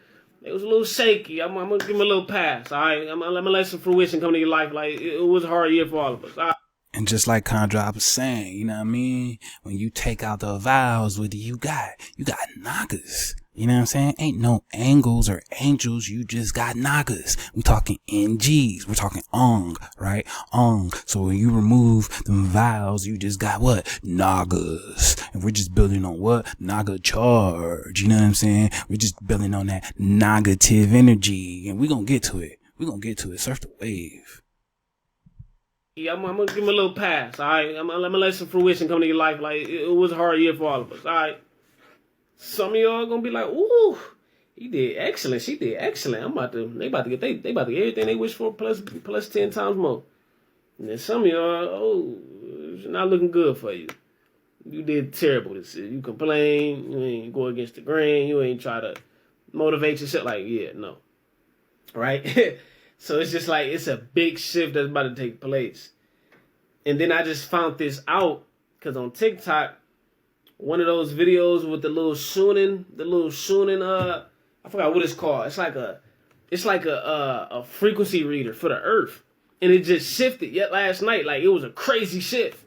little shaky. I'm going to give them a little pass. All right, I'm going to let some fruition come to your life. Like, it was a hard year for all of us. All right. And just like Condra was saying, you know what I mean? When you take out the vowels, what do you got? You got nagas. You know what I'm saying? Ain't no angles or angels. You just got nagas. We talking NGs. We're talking ong, right? Ong. So when you remove them vowels, you just got what? Nagas. And we're just building on what? Naga charge. You know what I'm saying? We're just building on that negative energy. And we're going to get to it. We're going to get to it. Surf the wave. Yeah, I'm gonna give him a little pass. All right, I'm gonna let some fruition come to your life. Like it was a hard year for all of us. All right, some of y'all gonna be like, "Ooh, he did excellent. She did excellent." They about to get everything they wish for plus 10 times more. And then some of y'all, oh, it's not looking good for you. You did terrible this year. You complain. You ain't go against the grain. You ain't try to motivate yourself. Like, yeah, no, right? So it's just like it's a big shift that's about to take place. And then I just found this out because on TikTok, one of those videos with the little shooning, I forgot what it's called. It's like a frequency reader for the Earth, and it just shifted yet last night. Like it was a crazy shift,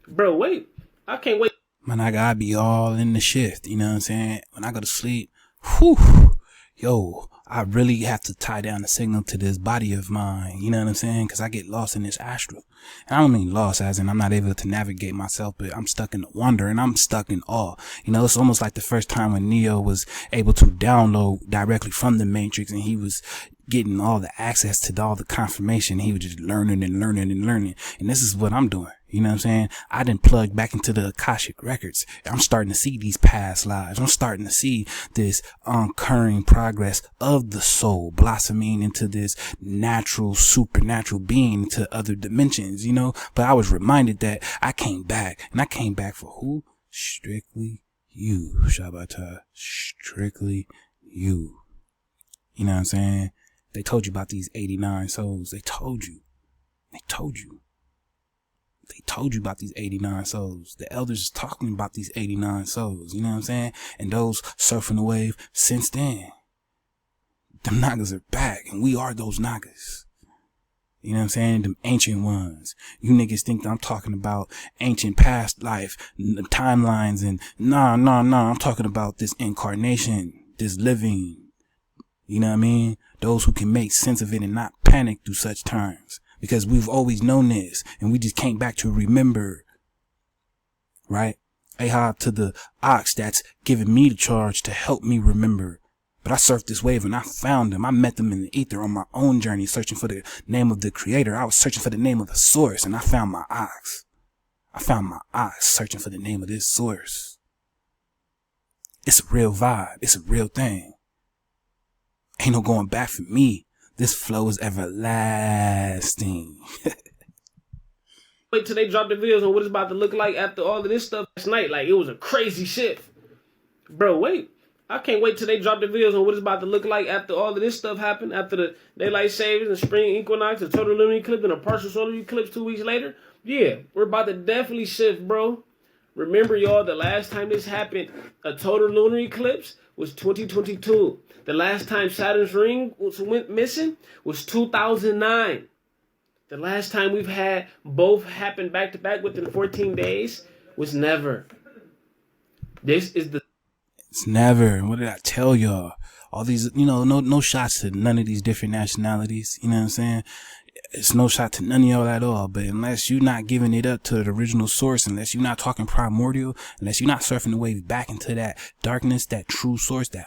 bro. Wait, I can't wait. Man, I gotta be all in the shift, you know what I'm saying? When I go to sleep, whew, yo, I really have to tie down the signal to this body of mine, you know what I'm saying? Because I get lost in this astral. And I don't mean lost as in I'm not able to navigate myself, but I'm stuck in wonder and I'm stuck in awe. You know, it's almost like the first time when Neo was able to download directly from the Matrix and he was getting all the access to all the confirmation. He was just learning and learning and learning. And this is what I'm doing. You know what I'm saying? I didn't plug back into the Akashic records. I'm starting to see these past lives. I'm starting to see this occurring progress of the soul blossoming into this natural, supernatural being into other dimensions, you know? But I was reminded that I came back, and I came back for who? Strictly you, Shabbatai. Strictly you. You know what I'm saying? They told you about these 89 souls. They told you. They told you about these 89 souls. The elders is talking about these 89 souls. You know what I'm saying? And those surfing the wave since then. Them Nagas are back. And we are those Nagas. You know what I'm saying? Them ancient ones. You niggas think that I'm talking about ancient past life, timelines, and nah. I'm talking about this incarnation, this living. You know what I mean? Those who can make sense of it and not panic through such times. Because we've always known this and we just came back to remember. Right? Ahab to the ox that's giving me the charge to help me remember. But I surfed this wave and I found them. I met them in the ether on my own journey, searching for the name of the creator. I was searching for the name of the source and I found my ox. Searching for the name of this source. It's a real vibe. It's a real thing. Ain't no going back for me. This flow is everlasting. Wait till they drop the videos on what it's about to look like after all of this stuff last night. Like it was a crazy shift. Bro, wait. I can't wait till they drop the videos on what it's about to look like after all of this stuff happened. After the daylight savings, the spring equinox, the total lunar eclipse, and a partial solar eclipse 2 weeks later. Yeah, we're about to definitely shift, bro. Remember, y'all, the last time this happened, a total lunar eclipse was 2022. The last time Saturn's ring went missing was 2009. The last time we've had both happen back to back within 14 days was never. This is the... It's never. What did I tell y'all? All these, you know, no shots to none of these different nationalities. You know what I'm saying? It's no shot to none of y'all at all. But unless you're not giving it up to the original source, unless you're not talking primordial, unless you're not surfing the wave back into that darkness, that true source, that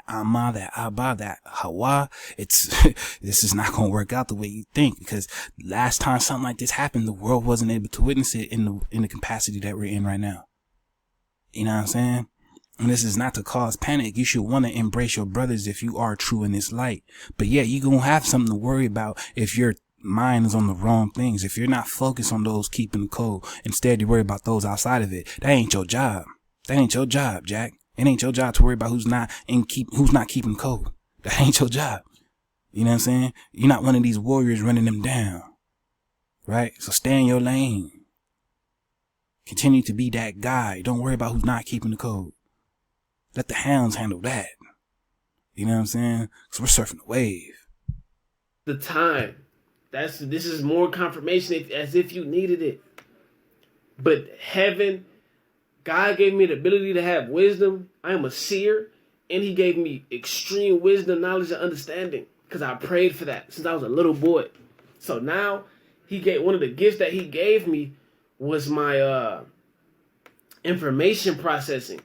Amma, that Abba, that Hawa, this is not going to work out the way you think, because last time something like this happened, the world wasn't able to witness it in the capacity that we're in right now. You know what I'm saying? And this is not to cause panic. You should want to embrace your brothers if you are true in this light. But yeah, you're going to have something to worry about if your mind is on the wrong things. If you're not focused on those keeping the code, instead you worry about those outside of it. That ain't your job. That ain't your job, Jack. It ain't your job to worry about who's not keeping code. That ain't your job. You know what I'm saying? You're not one of these warriors running them down. Right? So stay in your lane. Continue to be that guy. Don't worry about who's not keeping the code. Let the hounds handle that. You know what I'm saying? Because we're surfing the wave. The time. This is more confirmation as if you needed it. But heaven, God gave me the ability to have wisdom. I am a seer. And he gave me extreme wisdom, knowledge, and understanding. Because I prayed for that since I was a little boy. So now, one of the gifts that he gave me was my information processing.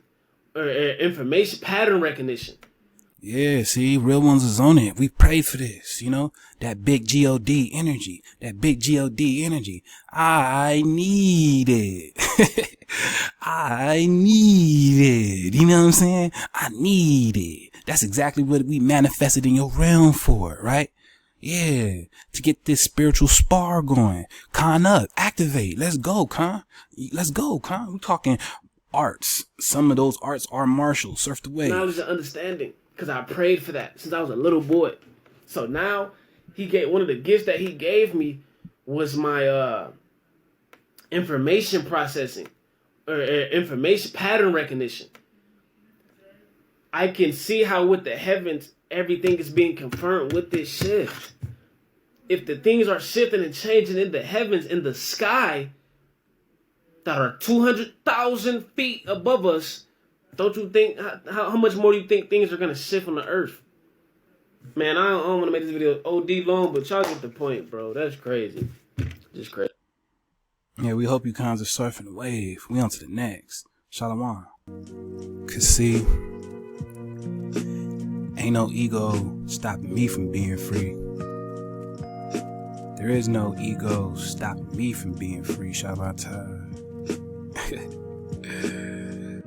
Or information pattern recognition. Yeah, see, real ones is on it. We prayed for this, you know, that big G-O-D energy, I need it. I need it. You know what I'm saying? I need it. That's exactly what we manifested in your realm for, right? Yeah, to get this spiritual spar going. Con up, activate. Let's go, Con. We talking arts. Some of those arts are martial. Surf the wave. Knowledge and understanding. Because I prayed for that since I was a little boy. So now, one of the gifts that he gave me was my information processing. Or information pattern recognition. I can see how with the heavens, everything is being confirmed with this shift. If the things are shifting and changing in the heavens, in the sky, that are 200,000 feet above us, don't you think, how much more do you think things are going to shift on the earth? Man, I don't want to make this video OD long, but y'all get the point, bro. That's crazy. Just crazy. Yeah, we hope you cons are surfing the wave. We on to the next. Shalom. Cause see, ain't no ego stopping me from being free. There is no ego stopping me from being free. Shabbat.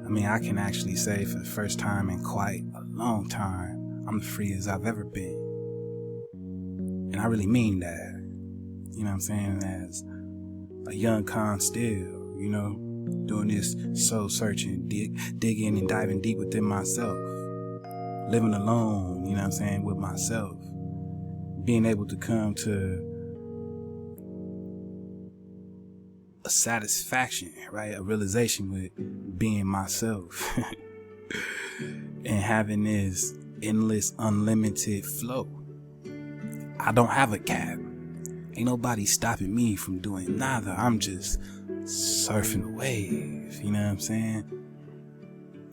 I mean, I can actually say for the first time in quite a long time, I'm the freest I've ever been. And I really mean that. You know what I'm saying? As a young con still, you know, doing this soul searching, digging and diving deep within myself. Living alone, you know what I'm saying, with myself. Being able to come to a satisfaction, right? A realization with being myself. And having this endless, unlimited flow. I don't have a cap. Ain't nobody stopping me from doing nada. I'm just surfing the wave, you know what I'm saying?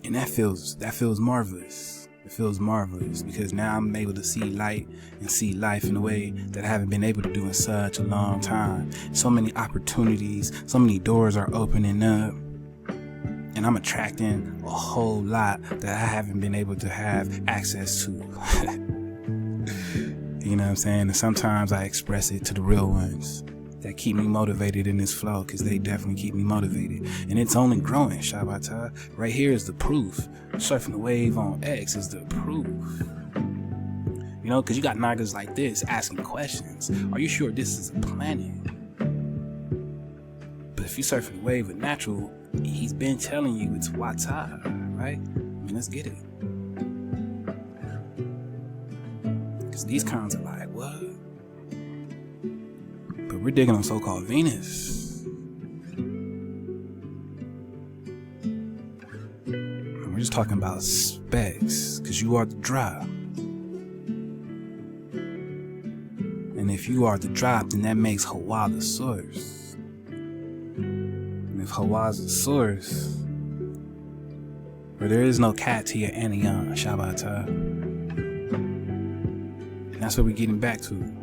And that feels marvelous. It feels marvelous because now I'm able to see light and see life in a way that I haven't been able to do in such a long time. So many opportunities, so many doors are opening up, and I'm attracting a whole lot that I haven't been able to have access to. You know what I'm saying? And sometimes I express it to the real ones that keep me motivated in this flow, because they definitely keep me motivated. And it's only growing, Shabbat. Right here is the proof. Surfing the wave on X is the proof. You know, because you got niggas like this asking questions. Are you sure this is a planet? But if you surfing the wave with Natural, he's been telling you it's Wata, right? I mean, let's get it. Because these cons are like, what? But we're digging on so-called Venus. And we're just talking about specs, because you are the drop. And if you are the drop, then that makes Hawa the source. And if Hawa's the source, where there is no cat to your anion, Shabbat. And that's what we're getting back to.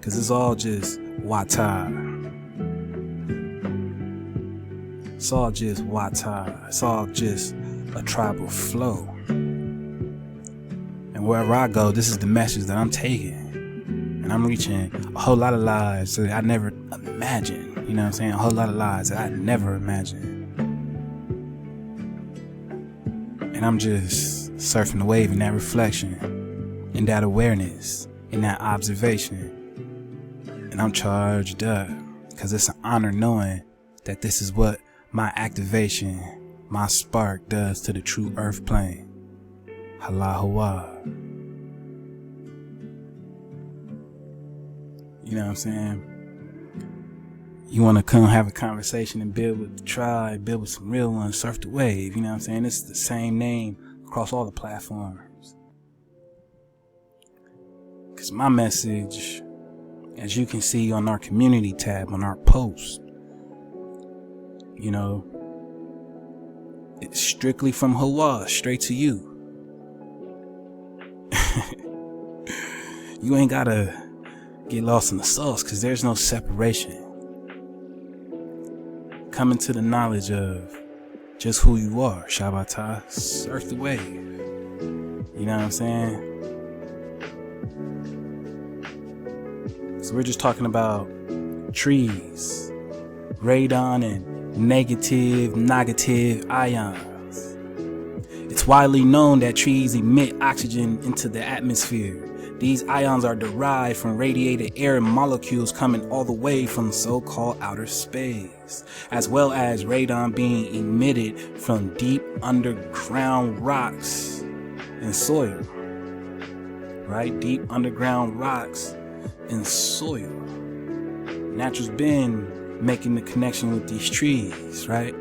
Cause it's all just Wata. It's all just Wata. It's all just a tribal flow. And wherever I go, this is the message that I'm taking. And I'm reaching a whole lot of lives that I never imagined. You know what I'm saying? A whole lot of lives that I never imagined. And I'm just surfing the wave in that reflection, in that awareness, in that observation. And I'm charged up, because it's an honor knowing that this is what my activation, my spark does to the true earth plane. Halahawa. You know what I'm saying? You want to come have a conversation and build with the tribe, build with some real ones, surf the wave. You know what I'm saying? It's the same name across all the platforms. Because my message, as you can see on our community tab, on our post, you know, it's strictly from Hawa, straight to you. You ain't gotta get lost in the sauce, because there's no separation. Coming to the knowledge of just who you are. Shabata, surf the wave. You know what I'm saying? So we're just talking about trees, radon and negative ions. It's widely known that trees emit oxygen into the atmosphere. These ions are derived from radiated air molecules coming all the way from so-called outer space, as well as radon being emitted from deep underground rocks and soil. Right? Deep underground rocks and soil. Natural's been making the connection with these trees, right?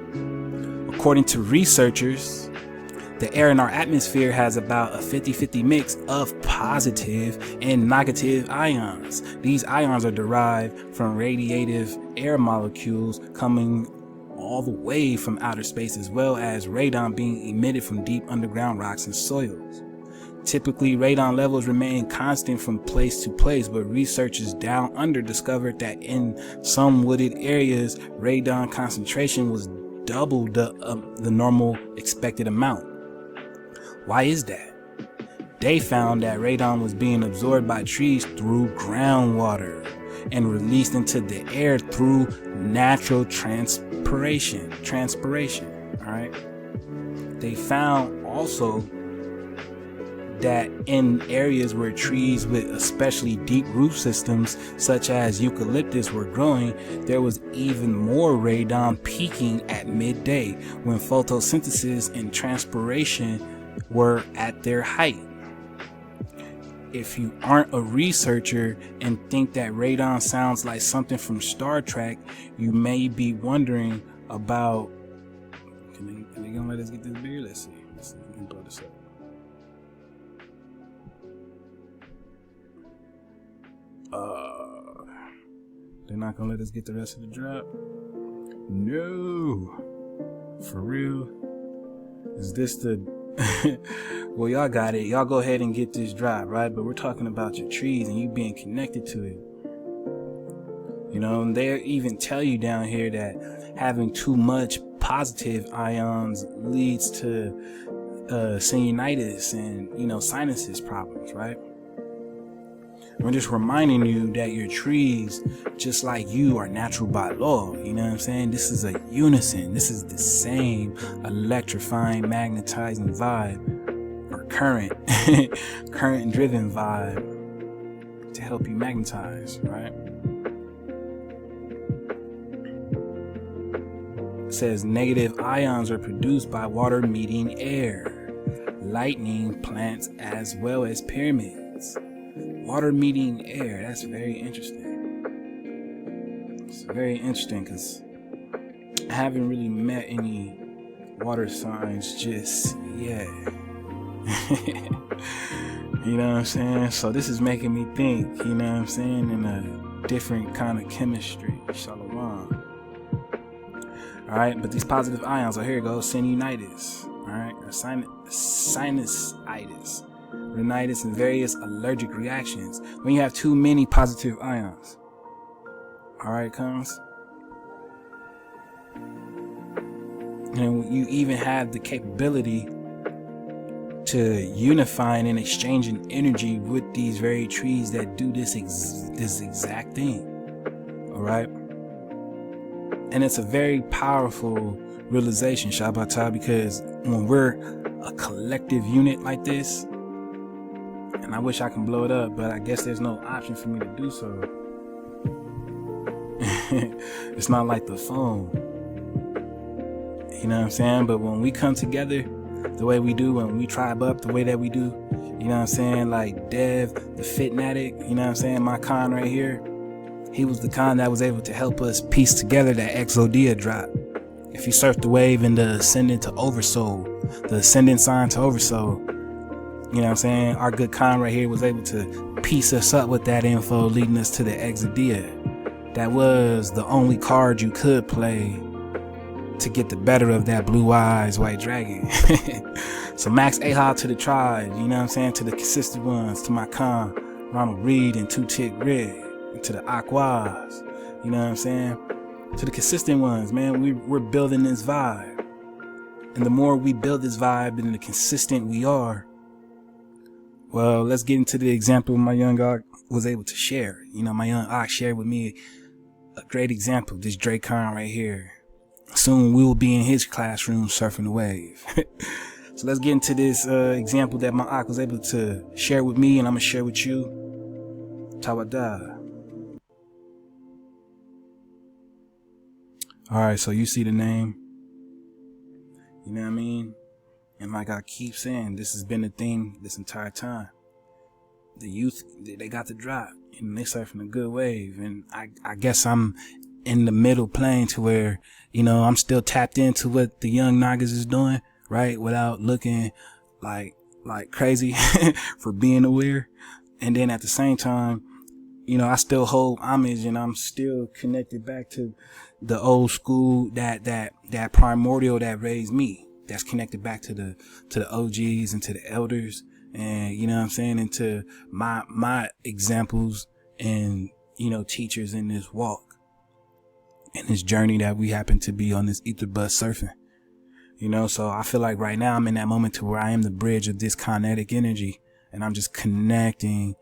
According to researchers, the air in our atmosphere has about a 50-50 mix of positive and negative ions. These ions are derived from radiative air molecules coming all the way from outer space, as well as radon being emitted from deep underground rocks and soils. Typically, radon levels remain constant from place to place, but researchers down under discovered that in some wooded areas, radon concentration was double the normal expected amount. Why is that? They found that radon was being absorbed by trees through groundwater and released into the air through natural transpiration, all right? They found also that in areas where trees with especially deep root systems such as eucalyptus were growing, there was even more radon peaking at midday when photosynthesis and transpiration were at their height. If you aren't a researcher and think that radon sounds like something from Star Trek, you may be wondering about, can they gonna let us get this bigger? Let's see if we can blow this up. They're not gonna let us get the rest of the drop. No, for real. Is this the well, y'all got it. Y'all go ahead and get this drop, right? But we're talking about your trees and you being connected to it. You know, and they even tell you down here that having too much positive ions leads to sinusitis and, you know, sinuses problems, right? I'm just reminding you that your trees, just like you, are natural by law. You know what I'm saying? This is a unison. This is the same electrifying, magnetizing vibe, or current driven vibe to help you magnetize, right? It says negative ions are produced by water meeting air, lightning, plants, as well as pyramids. Water meeting air, that's very interesting. It's very interesting because I haven't really met any water signs just yet. You know what I'm saying? So this is making me think, you know what I'm saying, in a different kind of chemistry. Shalom. Alright, but these positive ions, here it goes, sinusitis, alright, or sinusitis. Rhinitis, and various allergic reactions when you have too many positive ions. Alright, comes. And you even have the capability to unifying and exchanging energy with these very trees that do this exact thing. Alright? And it's a very powerful realization, Shabbatah, because when we're a collective unit like this, and I wish I can blow it up, but I guess there's no option for me to do so. It's not like the phone. You know what I'm saying? But when we come together the way we do, when we tribe up the way that we do, you know what I'm saying? Like Dev, the Fitnatic, you know what I'm saying? My con right here, he was the con that was able to help us piece together that Exodia drop. If you surf the wave in the ascendant to Oversoul, the ascendant sign to Oversoul, you know what I'm saying? Our good con right here was able to piece us up with that info, leading us to the Exodia. That was the only card you could play to get the better of that blue eyes white dragon. So Max Aha to the tribe, you know what I'm saying? To the consistent ones, to my con, Ronald Reed and Two Tick Red, and to the Aquas, you know what I'm saying? To the consistent ones, man, we're building this vibe. And the more we build this vibe and the consistent we are, well, let's get into the example my young Ock was able to share. You know, my young Ock shared with me a great example, this Dracon right here. Soon we will be in his classroom surfing the wave. So let's get into this example that my Ock was able to share with me, and I'm going to share with you. Tawada. Alright, so you see the name. You know what I mean? And like I keep saying, this has been the thing this entire time. The youth, they got the drop, and they surfing a good wave. And I guess I'm in the middle plane to where, you know, I'm still tapped into what the young Nagas is doing, right? Without looking like crazy for being aware. And then at the same time, you know, I still hold homage, and I'm still connected back to the old school, that primordial that raised me. That's connected back to the OGs and to the elders, and you know what I'm saying, and to my examples and, you know, teachers in this walk and this journey that we happen to be on, this ether bus surfing. You know, so I feel like right now I'm in that moment to where I am the bridge of this kinetic energy, and I'm just connecting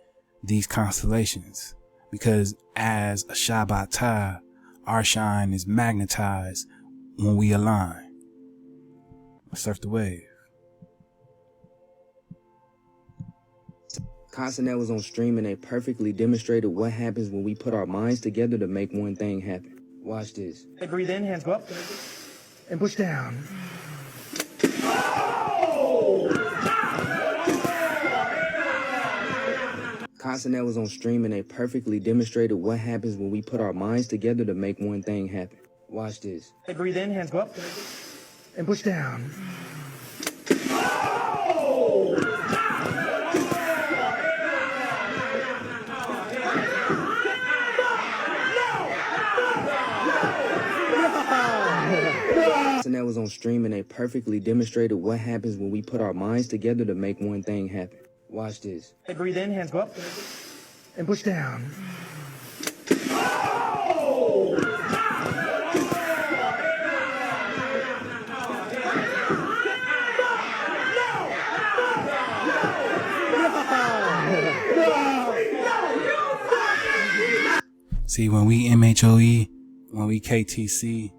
these constellations, because as a Shabbat, our shine is magnetized when we align. Surf the wave. Constant that was on stream, and they perfectly demonstrated what happens when we put our minds together to make one thing happen. Watch this. Hey, breathe in, hands go up, and push down. Constant that was on stream, and they perfectly demonstrated what happens when we put our minds together to make one thing happen. Watch this. Hey, breathe in, hands go up, and push down. And that was on stream, and they perfectly demonstrated what happens when we put our minds together to make one thing happen. Watch this. Hey, breathe in, hands go up, and push down. See, when we MHOE, when we KTC,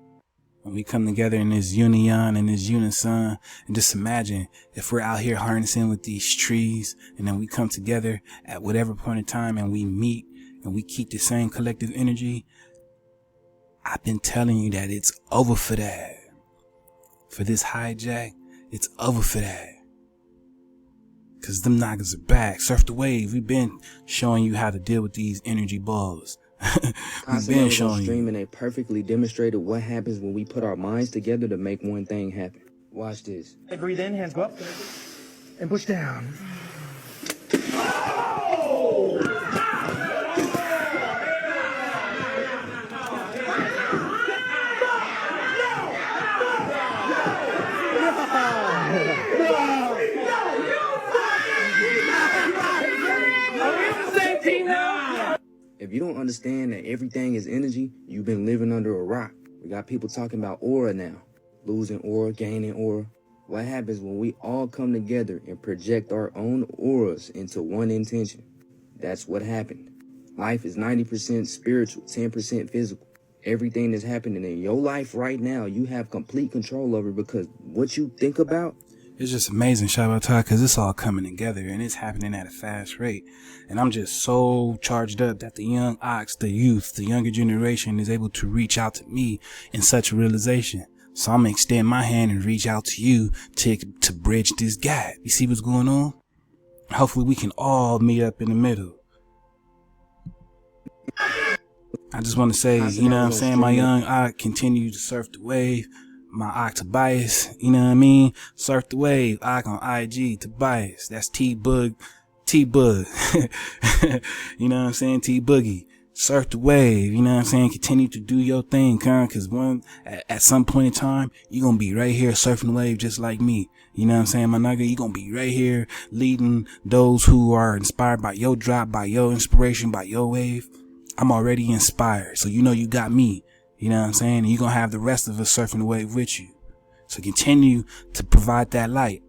when we come together in this union and this unison, and just imagine if we're out here harnessing with these trees, and then we come together at whatever point in time and we meet and we keep the same collective energy. I've been telling you that it's over for that. For this hijack, it's over for that. Cause them niggas are back. Surf the wave. We've been showing you how to deal with these energy balls. We've been showing you. And they perfectly demonstrated what happens when we put our minds together to make one thing happen. Watch this. Hey, breathe in, hands go up, and push down. If you don't understand that everything is energy, you've been living under a rock. We got people talking about aura now. Losing aura, gaining aura. What happens when we all come together and project our own auras into one intention? That's what happened. Life is 90% spiritual, 10% physical. Everything that's happening in your life right now, you have complete control over, because what you think about, it's just amazing, Shabbat, because it's all coming together and it's happening at a fast rate. And I'm just so charged up that the young ox, the youth, the younger generation is able to reach out to me in such a realization. So I'm going to extend my hand and reach out to you to bridge this gap. You see what's going on? Hopefully we can all meet up in the middle. I just want to say, you know what I'm saying? My young ox continue to surf the wave. My Ock Tobias, you know what I mean? Surf the wave, Ock on IG, Tobias. That's T-Bug. You know what I'm saying? T-Boogie. Surf the wave, you know what I'm saying? Continue to do your thing, cause at some point in time, you're gonna be right here surfing the wave just like me. You know what I'm saying, my nigga? You're gonna be right here leading those who are inspired by your drop, by your inspiration, by your wave. I'm already inspired, so you know you got me. You know what I'm saying? And you're going to have the rest of us surfing the wave with you. So continue to provide that light.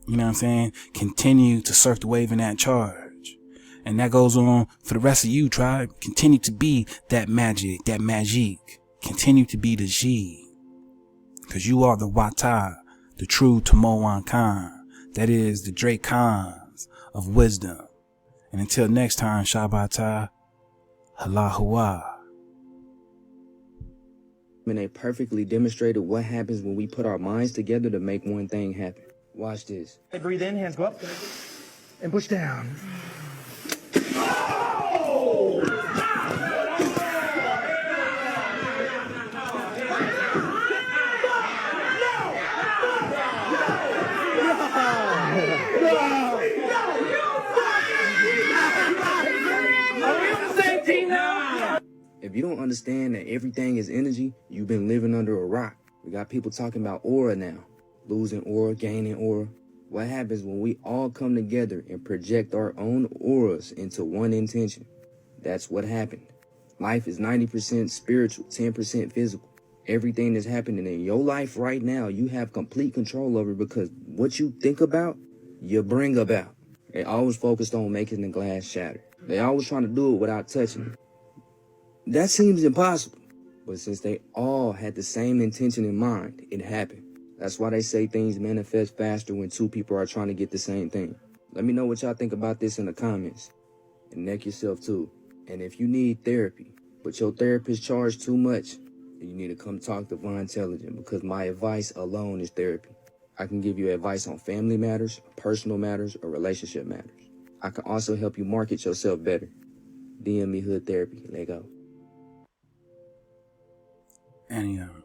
You know what I'm saying? Continue to surf the wave in that charge. And that goes on for the rest of you, tribe. Continue to be that magic, that magique. Continue to be the G. Because you are the Wata, the true Tomoan Khan. That is the Drake Khans of wisdom. And until next time, Shabata, Halahua. And they perfectly demonstrated what happens when we put our minds together to make one thing happen. Watch this. Breathe in, hands go up, and push down. If you don't understand that everything is energy, you've been living under a rock. We got people talking about aura now. Losing aura, gaining aura. What happens when we all come together and project our own auras into one intention? That's what happened. Life is 90% spiritual, 10% physical. Everything that's happening in your life right now, you have complete control over because what you think about, you bring about. They always focused on making the glass shatter. They always trying to do it without touching it. That seems impossible. But since they all had the same intention in mind, it happened. That's why they say things manifest faster when two people are trying to get the same thing. Let me know what y'all think about this in the comments. And neck yourself too. And if you need therapy, but your therapist charges too much, then you need to come talk to Von Intelligent because my advice alone is therapy. I can give you advice on family matters, personal matters, or relationship matters. I can also help you market yourself better. DM me Hood Therapy. Let go. And